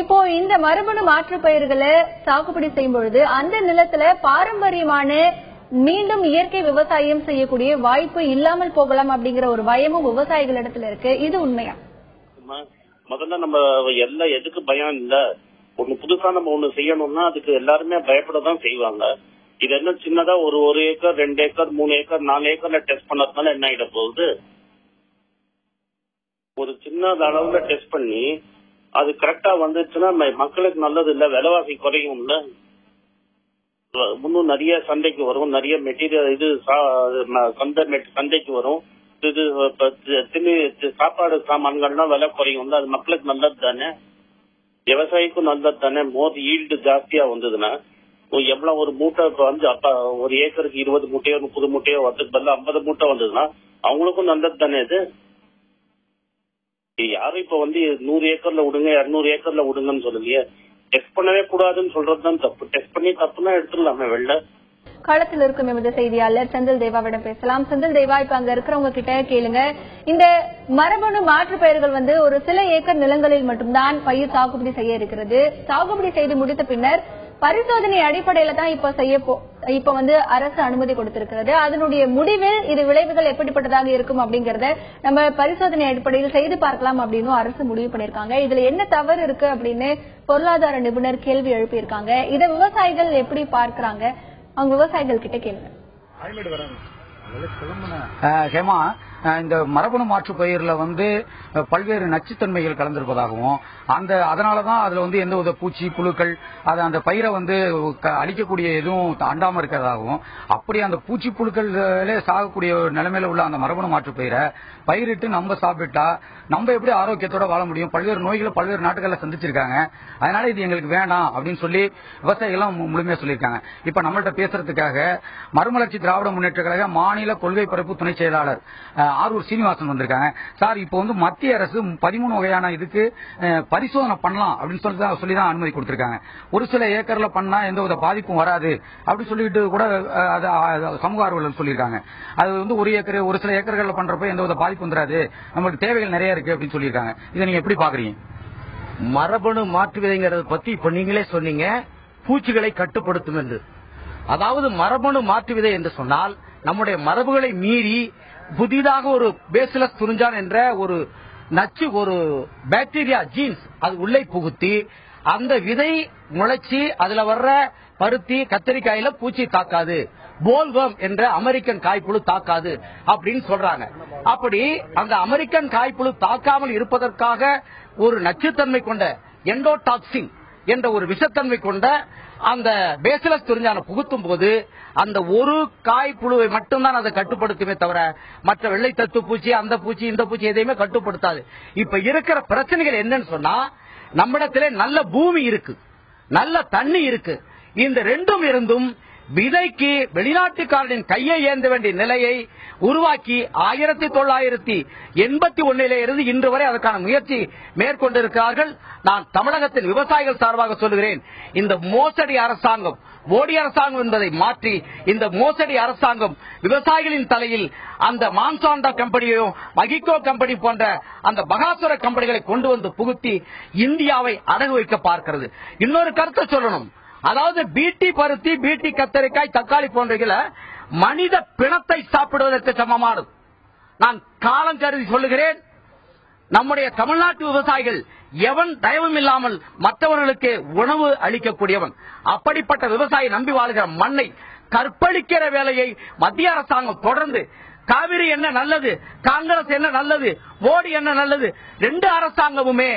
இப்போ இந்த மரபணு மாற்று பெயர்களை சாகுபடி செய்யும் பொழுது அந்த நிலத்துல பாரம்பரியமான மீண்டும் இயற்கை விவசாயம் செய்யக்கூடிய வாய்ப்பு இல்லாமல் போகலாம் அப்படிங்கிற ஒரு பயமும் விவசாயிகளிடத்துல இருக்கு. இது உண்மையா? முதல்ல நம்ம எல்லாம் எதுக்கு பயம் இல்ல, ஒண்ணு புதுசா நம்ம ஒண்ணு செய்யணும்னா அதுக்கு எல்லாருமே பயப்படதான் செய்வாங்க. இது என்ன சின்னதா ஒரு ஏக்கர் 2 ஏக்கர் 3 ஏக்கர் 4 ஏக்கர்ல டெஸ்ட் பண்ணதுனால என்ன ஆயிட போகுது? ஒரு சின்ன அளவுல டெஸ்ட் பண்ணி அது கரெக்டா வந்துச்சுன்னா மக்களுக்கு நல்லது இல்ல, விலைவாசி குறையும் இல்ல, இன்னும் நிறைய சந்தைக்கு வரும், நிறைய மெட்டீரியல் இது சந்தைக்கு வரும், இது சாப்பாடு சாமான்கள்லாம் விலை குறையும், அது மக்களுக்கு நல்லது தானே, விவசாயிக்கும் நல்லது தானே. மோர் ஈல்டு ஜாஸ்தியா வந்ததுன்னா எவ்வளவு ஒரு மூட்டை வந்து ஒரு ஏக்கருக்கு 20 மூட்டையோ 30 மூட்டையோ வரதுக்கு பதிலா 50 மூட்டை வந்ததுன்னா அவங்களுக்கும் நல்லது தானே. இது யாரும் இப்ப வந்து 100 ஏக்கர்ல விடுங்க 200 ஏக்கர்ல விடுங்கன்னு சொல்லலையே. டெஸ்ட் பண்ணவே கூடாதுன்னு சொல்றதுதான் தப்பு. டெஸ்ட் பண்ணி தப்புன்னா எடுத்துடலாமே வெளில. களத்தில் இருக்கும் எமது செய்தியாளர் செந்தில் தேவாவிடம் பேசலாம். செந்தில் தேவா, இப்ப அங்க இருக்கிறவங்க கிட்ட கேளுங்க, இந்த மரபணு மாற்று பயிர்கள் வந்து ஒரு சில ஏக்கர் நிலங்களில் மட்டும்தான் பயிர் சாகுபடி செய்ய இருக்கிறது. சாகுபடி செய்து முடித்த பின்னர் பரிசோதனை அடிப்படையில தான் இப்ப வந்து அரசு அனுமதி கொடுத்திருக்கிறது. அதனுடைய முடிவில் இது விளைவுகள் எப்படிப்பட்டதாக இருக்கும் அப்படிங்கறத நம்ம பரிசோதனை அடிப்படையில் செய்து பார்க்கலாம் அப்படின்னு அரசு முடிவு பண்ணிருக்காங்க. இதுல என்ன தவறு இருக்கு அப்படின்னு பொருளாதார நிபுணர் கேள்வி எழுப்பியிருக்காங்க. இதை விவசாயிகள் எப்படி பார்க்கிறாங்க? அவங்க விவசாயிகள் கிட்ட கேளுங்க. ஹேமா, இந்த மரபணு மாற்று பயிர்ல வந்து பல்வேறு நச்சுத்தன்மைகள் கலந்திருப்பதாகவும் அதனாலதான் அதுல வந்து எந்த வித பூச்சி புழுக்கள் அந்த பயிரை வந்து அழிக்கக்கூடிய எதுவும் அண்டாம இருக்கிறதாகவும், அப்படி அந்த பூச்சி புழுக்களே சாகக்கூடிய நிலைமையில உள்ள அந்த மரபணு மாற்று பயிரை பயிரிட்டு நம்ம சாப்பிட்டா நம்ம எப்படி ஆரோக்கியத்தோட வாழ முடியும்? பல்வேறு நோய்களை பல்வேறு நாட்டுகள்ல சந்திச்சிருக்காங்க. அதனால இது எங்களுக்கு வேண்டாம் அப்படின்னு சொல்லி விவசாயிகள் முழுமையா சொல்லியிருக்காங்க. இப்ப நம்மள்ட்ட பேசுறதுக்காக மறுமலர்ச்சி திராவிட முன்னேற்ற கழக மாநில கொள்கை பரப்பு துணை செயலாளர் ஆரூர் சீனிவாசன் வந்திருக்காங்க. சார், இப்போ வந்து மத்திய அரசு 13 வகையான இதுக்கு பரிசோதனை பண்ணலாம் அப்படின்னு சொல்லிதான் அனுமதி கொடுத்திருக்காங்க. ஒரு சில ஏக்கர்ல பண்ணா எந்த வித பாதிப்பும் வராது அப்படின்னு சொல்லிட்டு கூட சமூக ஆர்வலர்கள் சொல்லியிருக்காங்க. அது வந்து ஒரு சில ஏக்கர்கள்ல பண்றப்ப எந்த வித பாதிப்பு வந்துடாது, நம்மளுக்கு தேவைகள் நிறைய இருக்கு அப்படின்னு சொல்லியிருக்காங்க. இதை நீங்க எப்படி பாக்குறீங்க? மரபணு மாற்று விதைங்கிறத பத்தி இப்ப நீங்களே சொன்னீங்க, பூச்சிகளை கட்டுப்படுத்தும் என்று. அதாவது மரபணு மாற்று விதை என்று சொன்னால் நம்முடைய மரபுகளை மீறி புதிதாக ஒரு பேசிலஸ் துரிஞ்சான் என்ற ஒரு நச்சு ஒரு பாக்டீரியா ஜீன்ஸ் அது உள்ளே புகுத்தி அந்த விதை முளைச்சி அதுல வர்ற பருத்தி கத்திரிக்காயில பூச்சி தாக்காது, போல்வம் என்ற அமெரிக்கன் காய்ப்புழு தாக்காது அப்படின்னு சொல்றாங்க. அப்படி அந்த அமெரிக்கன் காய்ப்புழு தாக்காமல் இருப்பதற்காக ஒரு நச்சுத்தன்மை கொண்ட எண்டோடாக்சின் என்ற ஒரு விஷத்தன்மை கொண்ட அந்த பேசிலஸ் துரிஞ்சான புகுத்தும் போது அந்த ஒரு காய் புழுவை மட்டும்தான் அதை கட்டுப்படுத்துமே தவிர மற்ற வெள்ளை தத்து பூச்சி அந்த பூச்சி இந்த பூச்சி எதையுமே கட்டுப்படுத்தாது. இப்ப இருக்கிற பிரச்சனைகள் என்னன்னு சொன்னா, நம்மிடத்திலே நல்ல பூமி இருக்கு, நல்ல தண்ணி இருக்கு. இந்த ரெண்டும் இருந்தும் விதைக்கு வெளிநாட்டுக்காரனின் கையை ஏந்த வேண்டிய நிலையை உருவாக்கி 1981 இருந்து இன்று வரை அதற்கான முயற்சி மேற்கொண்டிருக்கிறார்கள். நான் தமிழகத்தின் விவசாயிகள் சார்பாக சொல்லுகிறேன், இந்த மோசடி அரசாங்கம் மோடி அரசாங்கம் என்பதை மாற்றி இந்த மோசடி அரசாங்கம் விவசாயிகளின் தலையில் அந்த மான்சாண்டா கம்பெனியோ மகிகோ கம்பெனி போன்ற அந்த பகாசுர கம்பெனிகளை கொண்டு வந்து புகுத்தி இந்தியாவை அடகு வைக்க பார்க்கிறது. இன்னொரு கருத்தை சொல்லணும், அதாவது பீட்டி பருத்தி, பீட்டி கத்தரிக்காய், தக்காளி போன்றவைகளை மனித பிணத்தை சாப்பிடுவதற்கு சமமானது. நான் காலம் கருதி சொல்லுகிறேன், நம்முடைய தமிழ்நாட்டு விவசாயிகள் எவன் தயவும் இல்லாமல் மற்றவர்களுக்கு உணவு அளிக்கக்கூடியவன். அப்படிப்பட்ட விவசாயி நம்பி வாழ்கிற மண்ணை கற்பழிக்கிற வேலையை மத்திய அரசாங்கம் தொடர்ந்து, காவிரி என்ன நல்லது, காங்கிரஸ் என்ன நல்லது, மோடி என்ன நல்லது, ரெண்டு அரசாங்கமுமே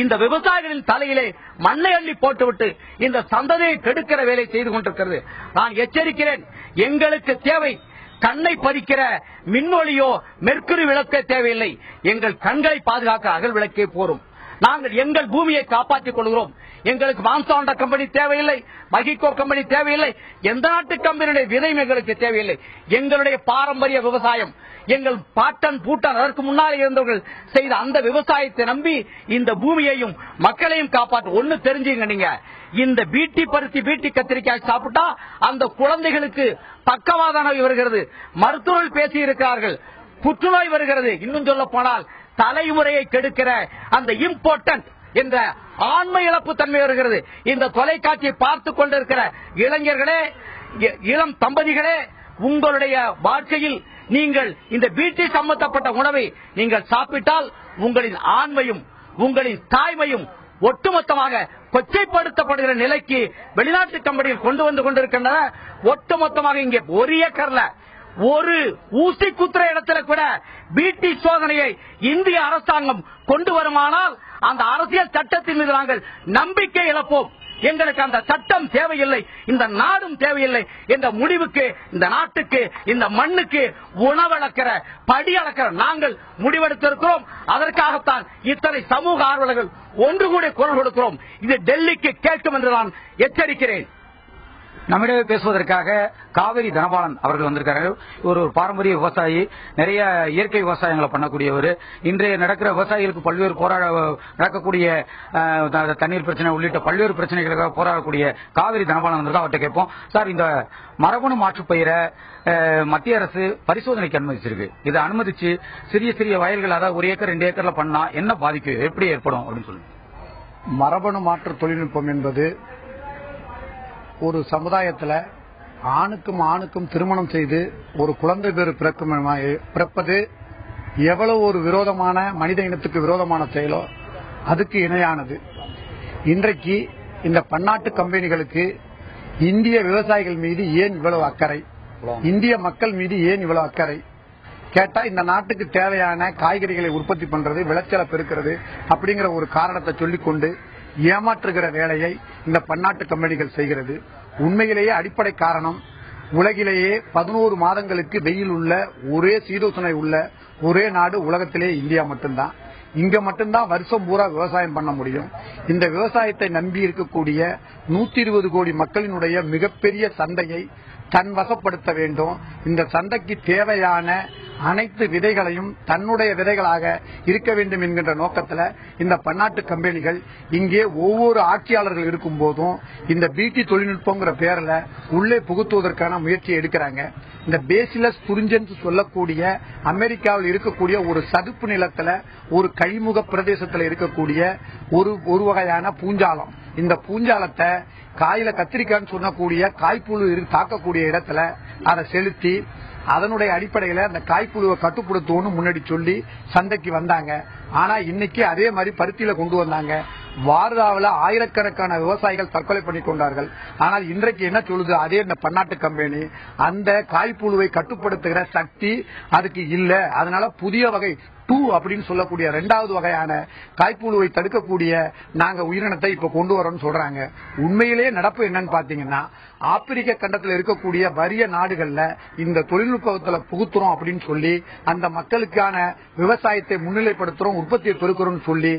இந்த விவசாயிகளின் தலையிலே மண்ணை அள்ளி போட்டுவிட்டு இந்த சந்ததியை கெடுக்கிற வேலை செய்து கொண்டிருக்கிறது. நான் எச்சரிக்கிறேன், எங்களுக்கு தேவை கண்ணை பறிக்கிற மின்னொலியோ மெர்க்குரி விளக்கே தேவையில்லை. எங்கள் கண்களை பாதுகாக்க அகல் விளக்கே போரும். நாங்கள் எங்கள் பூமியை காப்பாற்றிக் கொள்கிறோம். எங்களுக்கு மான்சாண்டா கம்பெனி தேவையில்லை, மகிகோ கம்பெனி தேவையில்லை, எந்த நாட்டு கம்பெனியுடைய விதையும் எங்களுக்கு தேவையில்லை. எங்களுடைய பாரம்பரிய விவசாயம், எங்கள் பாட்டன் பூட்டன் அதற்கு முன்னால் இருந்தவர்கள் செய்த அந்த விவசாயத்தை நம்பி இந்த பூமியையும் மக்களையும் காப்பாற்ற. ஒன்னு தெரிஞ்சுங்க, நீங்க இந்த பீட்டி பருத்தி, பீட்டி கத்திரிக்காய் சாப்பிட்டா அந்த குழந்தைகளுக்கு பக்கவாத நோய் வருகிறது, மருத்துவர்கள் பேசி இருக்கிறார்கள், புற்றுநோய் வருகிறது. இன்னும் சொல்ல போனால் தலைமுறையை கெடுக்கிற அந்த இம்பார்ட்டன்ட் என்ற ஆண்மை இழப்பு தன்மை வருகிறது. இந்த தொலைக்காட்சியை பார்த்துக் கொண்டிருக்கிற இளைஞர்களே, இளம் தம்பதிகளே, உங்களுடைய வாழ்க்கையில் நீங்கள் இந்த பீட்டி சம்பந்தப்பட்ட உணவை நீங்கள் சாப்பிட்டால் உங்களின் ஆண்மையும் உங்களின் தாய்மையும் ஒட்டுமொத்தமாக கொச்சைப்படுத்தப்படுகிற நிலைக்கு வெளிநாட்டு கம்பெனிகள் கொண்டு வந்து கொண்டிருக்கின்றன. ஒட்டுமொத்தமாக இங்கே ஒரு ஏக்கர்ல ஒரு ஊசி குத்துற இடத்துல கூட பீட்டி சோதனையை இந்திய அரசாங்கம் கொண்டு வருமானால் அந்த அரசியல் சட்டத்தின் மீது நாங்கள் நம்பிக்கை இழப்போம். எங்களுக்கு அந்த சட்டம் தேவையில்லை, இந்த நாடும் தேவையில்லை என்ற முடிவுக்கு இந்த நாட்டுக்கு, இந்த மண்ணுக்கு உணவளக்கிற படி அளக்கிற நாங்கள் முடிவெடுத்திருக்கிறோம். அதற்காகத்தான் இத்தனை சமூக ஆர்வலர்கள் ஒன்று கூட குரல் கொடுக்கிறோம். இது டெல்லிக்கு கேட்கும் என்று நான் எச்சரிக்கிறேன். நம்மிடையே பேசுவதற்காக காவிரி தனபாலன் அவர்கள் வந்திருக்கார்கள். ஒரு பாரம்பரிய விவசாயி, நிறைய இயற்கை விவசாயங்களை பண்ணக்கூடியவர். இன்றைய நடக்கிற விவசாயிகளுக்கு பல்வேறு நடக்கக்கூடிய தண்ணீர் பிரச்சனை உள்ளிட்ட பல்வேறு பிரச்சனைகளுக்காக போராடக்கூடிய காவிரி தனபாலன் வந்திருக்கா. அவர்கிட்ட கேட்போம். சார், இந்த மரபணு மாற்றுப்பயிரை மத்திய அரசு பரிசோதனைக்கு அனுமதிச்சிருக்கு. இதை அனுமதிச்சு சிறிய சிறிய வயல்கள், அதாவது 1 ஏக்கர் 2 ஏக்கர்ல பண்ணா என்ன பாதிப்பு, எப்படி ஏற்படும் அப்படின்னு சொல்லுங்க. மரபணு மாற்று தொழில்நுட்பம் என்பது ஒரு சமுதாயத்தில் ஆணுக்கும் ஆணுக்கும் திருமணம் செய்து ஒரு குழந்தை பேறு பிறப்பது எவ்வளவு ஒரு விரோதமான, மனித இனத்துக்கு விரோதமான செயலோ அதுக்கு இணையானது. இன்றைக்கு இந்த பன்னாட்டு கம்பெனிகளுக்கு இந்திய விவசாயிகள் மீது ஏன் இவ்வளவு அக்கறை, இந்திய மக்கள் மீது ஏன் இவ்வளவு அக்கறை கேட்டா, இந்த நாட்டுக்கு தேவையான காய்கறிகளை உற்பத்தி பண்றது, விளைச்சலை பெருக்கிறது அப்படிங்கிற ஒரு காரணத்தை சொல்லிக்கொண்டு ஏமாற்றுகிற வேலையை இந்த பன்னாட்டு கம்பெனிகள் செய்கிறது. உண்மையிலேயே அடிப்படை காரணம், உலகிலேயே 11 மாதங்களுக்கு வெயில் உள்ள ஒரே சீதோசனை உள்ள ஒரே நாடு உலகத்திலே இந்தியா மட்டும்தான். இங்க மட்டும்தான் வருஷம் பூரா விவசாயம் பண்ண முடியும். இந்த விவசாயத்தை நம்பி இருக்கக்கூடிய 120 கோடி மக்களினுடைய மிகப்பெரிய சந்தையை தன் வசப்படுத்த வேண்டும். இந்த சந்தைக்கு தேவையான அனைத்து விதைகளையும் தன்னுடைய விதைகளாக இருக்க வேண்டும் என்கின்ற நோக்கத்தில் இந்த பன்னாட்டு கம்பெனிகள் இங்கே ஒவ்வொரு ஆட்சியாளர்கள் இருக்கும் போதும் இந்த பீட்டி தொழில்நுட்பங்கிற பேரில் உள்ளே புகுத்துவதற்கான முயற்சியை எடுக்கிறாங்க. இந்த பேசிலஸ் துரிஞ்சன்ஸ் சொல்லக்கூடிய அமெரிக்காவில் இருக்கக்கூடிய ஒரு சதுப்பு நிலத்தில் ஒரு கழிமுக பிரதேசத்தில் இருக்கக்கூடிய ஒரு வகையான பூஞ்சாலம். இந்த பூஞ்சாலத்தை காயில கத்திரிக்கான்னு சொன்னக்கூடிய காய்ப்புழு தாக்கக்கூடிய இடத்துல அதை செலுத்தி அதனுடைய அடிப்படையில அந்த காய்ப்புழுவை கட்டுப்படுத்துவோம்னு முன்னாடி சொல்லி சந்தைக்கு வந்தாங்க. ஆனா இன்னைக்கு அதே மாதிரி பருத்தியில கொண்டு வந்தாங்க. வார்தாவில் ஆயிரக்கணக்கான விவசாயிகள் தற்கொலை பண்ணி கொண்டார்கள். ஆனால் இன்றைக்கு என்ன சொல்லுது, அதே இந்த பன்னாட்டு கம்பெனி அந்த காய்ப்புழுவை கட்டுப்படுத்துகிற சக்தி அதுக்கு இல்ல, அதனால புதிய வகை 2 அப்படின்னு சொல்லக்கூடிய 2வது வகையான காய்ப்புழுவை தடுக்கக்கூடிய நாங்க உயிரினத்தை இப்ப கொண்டு வரோம்னு சொல்றாங்க. உண்மையிலேயே நடப்பு என்னன்னு பாத்தீங்கன்னா, ஆப்பிரிக்க கண்டத்தில் இருக்கக்கூடிய வறிய நாடுகள்ல இந்த தொழில்நுட்பத்துல புகுத்துறோம் அப்படின்னு சொல்லி அந்த மக்களுக்கான விவசாயத்தை முன்னிலைப்படுத்துறோம், உற்பத்தியை பெருக்கிறோம் சொல்லி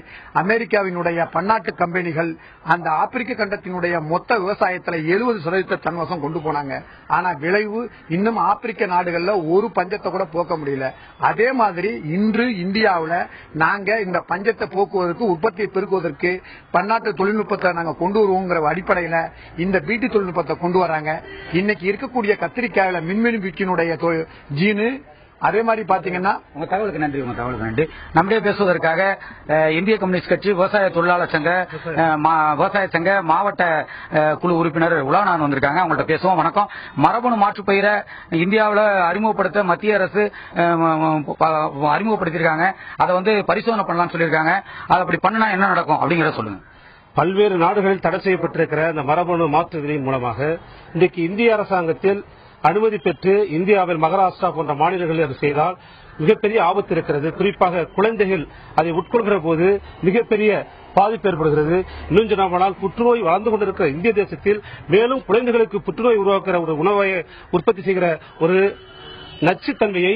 அமெரிக்காவினுடைய பன்னாட்டு கம்பெனிகள் அந்த ஆப்பிரிக்க கண்டத்தினுடைய மொத்த விவசாயத்துல 70% தன்வசம் கொண்டு போனாங்க. ஆனா விளைவு இன்னும் ஆப்பிரிக்க நாடுகள்ல ஒரு பஞ்சத்தை கூட போக்க முடியல. அதே மாதிரி இன்று இந்தியாவில் நாங்க இந்த பஞ்சத்தை போக்குவதற்கு, உற்பத்தியை பெருக்குவதற்கு பன்னாட்டு தொழில்நுட்பத்தை நாங்க கொண்டு வருவோங்கிற அடிப்படையில இந்த பீட்டி தொழில்நுட்பத்தை கொண்டு வராங்க. இன்னைக்கு இருக்கக்கூடிய கத்திரிக்காயில மின்மினி பீட்டினுடைய ஜீனு அதே மாதிரி பாத்தீங்கன்னா உங்க தகவலுக்கு நன்றி. நம்முடைய பேசுவதற்காக இந்திய கம்யூனிஸ்ட் கட்சி விவசாய தொழிலாளர் சங்க விவசாய சங்க மாவட்ட குழு உறுப்பினர் உலானான் வந்திருக்காங்க. அவங்கள்ட்ட பேசுவோம். வணக்கம். மரபணு மாற்று பயிரை இந்தியாவில் அறிமுகப்படுத்த மத்திய அரசு அறிமுகப்படுத்தியிருக்காங்க. அதை பரிசோதனை பண்ணலாம்னு சொல்லியிருக்காங்க. அதை அப்படி பண்ணா என்ன நடக்கும் அப்படிங்கிறத சொல்லுங்க. பல்வேறு நாடுகளில் தடை செய்யப்பட்டிருக்கிற இந்த மரபணு மாற்றுகளின் மூலமாக இன்றைக்கு இந்திய அரசாங்கத்தில் அனுமதி பெற்று இந்தியாவில் மகாராஷ்டிரா போன்ற மாநிலங்களில் அது செய்தால் மிகப்பெரிய ஆபத்து இருக்கிறது. குறிப்பாக குழந்தைகள் அதை உட்கொள்கிற போது மிகப்பெரிய பாதிப்பு ஏற்படுகிறது. இன்னும் சொன்னால் புற்றுநோய் வளர்ந்து கொண்டிருக்கிற இந்திய தேசத்தில் மேலும் குழந்தைகளுக்கு புற்றுநோய் உருவாக்குற ஒரு உணவை உற்பத்தி செய்கிற ஒரு நச்சுத்தன்மையை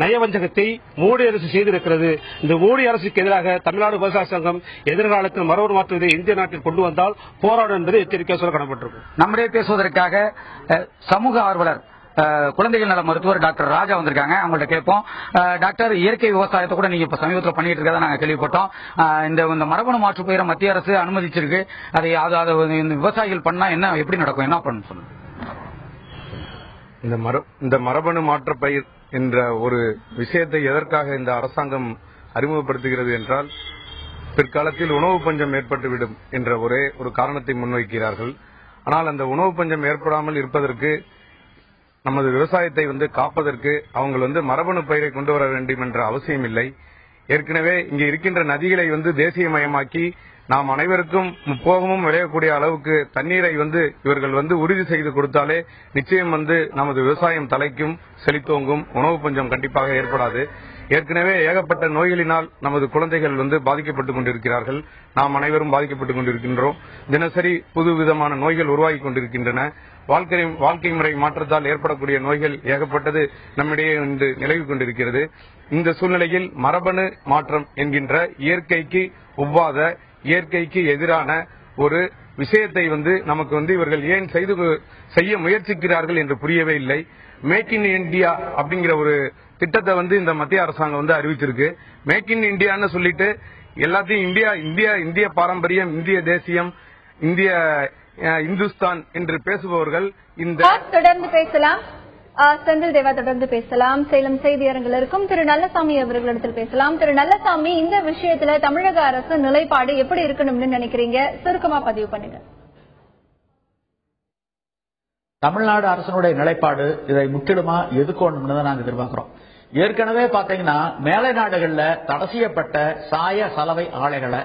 நயவஞ்சகத்தை மோடி அரசு செய்திருக்கிறது. இந்த மோடி அரசுக்கு எதிராக தமிழ்நாடு விவசாய சங்கம் எதிர்காலத்தில் மரபணு மாற்றுவதை இந்திய நாட்டில் கொண்டு வந்தால் போராடும் என்பதை எச்சரிக்கையாக சொல்ல கடமைப்பட்டிருக்கும். நம்முடைய பேசுவதற்காக சமூக ஆர்வலர் குழந்தைகள் நல மருத்துவர் டாக்டர் ராஜா வந்திருக்காங்க. அவங்கள்ட்ட கேட்போம். டாக்டர், இயற்கை விவசாயத்தை கூட நீங்க இப்ப சமீபத்தில் பண்ணிட்டு இருக்கதா நாங்க கேள்விப்பட்டோம். இந்த மரபணு மாற்று பயிரை மத்திய அரசு அனுமதிச்சிருக்கு. அதை விவசாயிகள் பண்ணா என்ன எப்படி நடக்கும், என்ன பண்ணணும் சொல்லுங்க. இந்த மரபணு மாற்ற பயிர் என்ற ஒரு விஷயத்தை எதற்காக இந்த அரசாங்கம் அறிமுகப்படுத்துகிறது என்றால், பிற்காலத்தில் உணவு பஞ்சம் ஏற்பட்டுவிடும் என்ற ஒரே ஒரு காரணத்தை முன்வைக்கிறார்கள். ஆனால் அந்த உணவு பஞ்சம் ஏற்படாமல் இருப்பதற்கு, நமது விவசாயத்தை காப்பதற்கு அவங்க மரபணு பயிரை கொண்டு வர வேண்டும் என்ற அவசியம் இல்லை. ஏற்கனவே இங்கு இருக்கின்ற நதிகளை தேசியமயமாக்கி நாம் அனைவருக்கும் முப்போகமும் விளையக்கூடிய அளவுக்கு தண்ணீரை இவர்கள் உறுதி செய்து கொடுத்தாலே நிச்சயம் நமது விவசாயம் தலைக்கும், செழித்தோங்கும், உணவு பஞ்சம் கண்டிப்பாக ஏற்படாது. ஏற்கனவே ஏகப்பட்ட நோய்களினால் நமது குழந்தைகள் பாதிக்கப்பட்டுக் கொண்டிருக்கிறார்கள். நாம் அனைவரும் பாதிக்கப்பட்டுக் கொண்டிருக்கின்றோம். தினசரி புது விதமான நோய்கள் உருவாகி கொண்டிருக்கின்றன. வாழ்க்கை முறை மாற்றத்தால் ஏற்படக்கூடிய நோய்கள் ஏகப்பட்டது நம்மிடையே இன்று நிலவி கொண்டிருக்கிறது. இந்த சூழ்நிலையில் மரபணு மாற்றம் என்கின்ற இயற்கைக்கு ஒவ்வாத, இயற்கைக்கு எதிரான ஒரு விஷயத்தை நமக்கு இவர்கள் ஏன் செய்ய முயற்சிக்கிறார்கள் என்று புரியவே இல்லை. மேக் இன் இந்தியா அப்படிங்கிற ஒரு திட்டத்தை இந்த மத்திய அரசாங்கம் அறிவிச்சிருக்கு. மேக் இன் இந்தியான்னு சொல்லிட்டு எல்லாத்தையும் இந்திய பாரம்பரியம், இந்திய தேசியம், இந்திய இந்துஸ்தான் என்று பேசுபவர்கள் தொடர்ந்து பேசலாம். செந்தில் தேவா தொடர்ந்து பேசலாம். சேலம் செய்தியரங்கில் இருக்கும் திரு நல்லசாமி அவர்களிடத்தில் பேசலாம். திரு நல்லசாமி, இந்த விஷயத்துல தமிழக அரசு நிலைப்பாடு எப்படி இருக்கணும்னு நினைக்கிறீங்க? சுருக்கமா பதிவு பண்ணுங்க. தமிழ்நாடு அரசனுடைய நிலைப்பாடு இதை முற்றிலுமா எதுக்கணும்னு நாங்க எதிர்பார்க்கிறோம். ஏற்கனவே பாத்தீங்கன்னா மேலை நாடுகள்ல தடை செய்யப்பட்ட சாய சலவை ஆலைகளை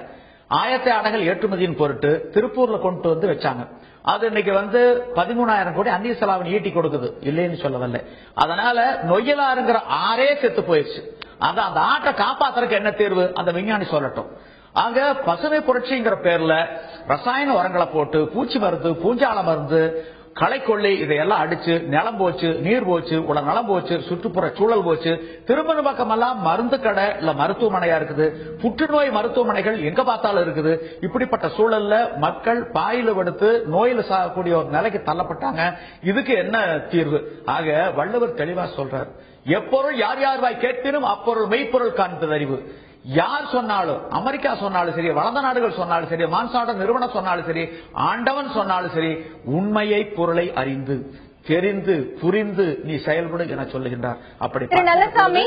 ஆயத்த ஆடைகள் ஏற்றுமதியின் பொருட்டு திருப்பூர்ல கொண்டு வச்சாங்க. அது இன்னைக்கு 13,000 கோடி அந்நிய செலாவணி ஈட்டி கொடுக்குது, இல்லைன்னு சொல்லவில்லை. அதனால நொய்யலாறுங்கிற ஆறே செத்து போயிடுச்சு. அந்த ஆட்டை காப்பாத்துறதுக்கு என்ன தேர்வு, அந்த விஞ்ஞானி சொல்லட்டும். அங்க பசுமை புரட்சிங்கிற பேர்ல ரசாயன உரங்களை போட்டு பூச்சி மருந்து, பூஞ்சால மருந்து, களைக்கொள்ளை இதையெல்லாம் அடிச்சு நிலம் போச்சு, நீர் போச்சு, உடல் நலம் போச்சு, சுற்றுப்புற சூழல் போச்சு. திரும்ப பக்கமெல்லாம் மருந்து கடை இல்ல மருத்துவமனையா இருக்குது. புற்றுநோய் மருத்துவமனைகள் எங்க பார்த்தாலும் இருக்குது. இப்படிப்பட்ட சூழல்ல மக்கள் பாயில எடுத்து நோயில சாகக்கூடிய ஒரு நிலைக்கு தள்ளப்பட்டாங்க. இதுக்கு என்ன தீர்வு? ஆக வள்ளுவர் தெளிவா சொல்றார், எப்பொருள் யார் யார் வாய் கேட்பினும் அப்பொருள் மெய்ப்பொருள் காண்பது அறிவு. யார் சொன்னாலும், அமெரிக்கா சொன்னாலும் சரி, வளர்ந்த நாடுகள் சொன்னாலும் சரி, மான்சாட நிறுவனம் சொன்னாலும் சரி, ஆண்டவன் சொன்னாலும் சரி, உண்மையை பொருளை அறிந்து தெரிந்து புரிந்து நீ செயல்படு என சொல்லுகின்றார். அப்படி திரு நல்லசாமி,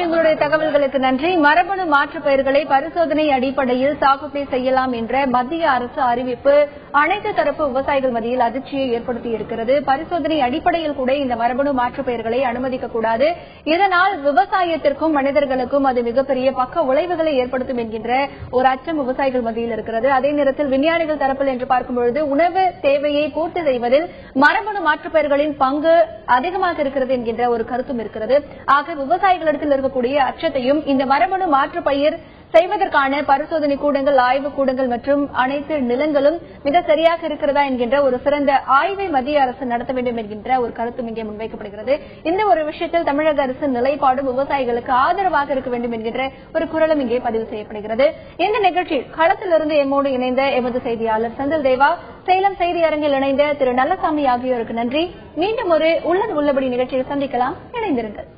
உங்களுடைய தகவல்களுக்கு நன்றி. மரபணு மாற்று பயிர்களை பரிசோதனை அடிப்படையில் சாகுபடி செய்யலாம் என்ற மத்திய அரசு அறிவிப்பு அனைத்து தரப்பு விவசாயிகள் மத்தியில் அதிர்ச்சியை ஏற்படுத்தி இருக்கிறது. பரிசோதனை அடிப்படையில் கூட இந்த மரபணு மாற்று பயிர்களை அனுமதிக்கக்கூடாது. இதனால் விவசாயத்திற்கும் மனிதர்களுக்கும் அது மிகப்பெரிய பக்க விளைவுகளை ஏற்படுத்தும் என்கின்ற ஒரு அச்சம் விவசாயிகள் மத்தியில் இருக்கிறது. அதே நேரத்தில் விஞ்ஞானிகள் தரப்பில் என்று பார்க்கும்பொழுது உணவு தேவையை பூர்த்தி செய்வதில் மரபணு மாற்று பயிர்களின் பங்கு அதிகமாக இருக்கிறது என்கின்ற ஒரு கருத்தும் இருக்கிறது. ஆக விவசாயிகளிடத்தில் இருக்கக்கூடிய அச்சத்தையும் இந்த மரபணு மாற்று பயிர் செய்வதற்கான பரிசோதனை கூடங்கள், ஆய்வு கூடங்கள் மற்றும் அனைத்து நிலங்களும் மிக சரியாக இருக்கிறதா என்கின்ற ஒரு சிறந்த ஆய்வை மத்திய அரசு நடத்த வேண்டும் என்கின்ற ஒரு கருத்தும் இங்கே முன்வைக்கப்படுகிறது. இந்த ஒரு விஷயத்தில் தமிழக அரசு நிலைப்பாடும் விவசாயிகளுக்கு ஆதரவாக இருக்க வேண்டும் என்கின்ற ஒரு குரலும் இங்கே பதிவு செய்யப்படுகிறது. இந்த நிகழ்ச்சியில் களத்திலிருந்து எம்மோடு இணைந்த எமது செய்தியாளர் செந்தில் தேவா, சேலம் செய்தி அரங்கில் இணைந்த திரு நல்லசாமி ஆகியோருக்கு நன்றி. மீண்டும் ஒரு உள்ளது உள்ளபடி நிகழ்ச்சியில் சந்திக்கலாம். இணைந்திருங்கள்.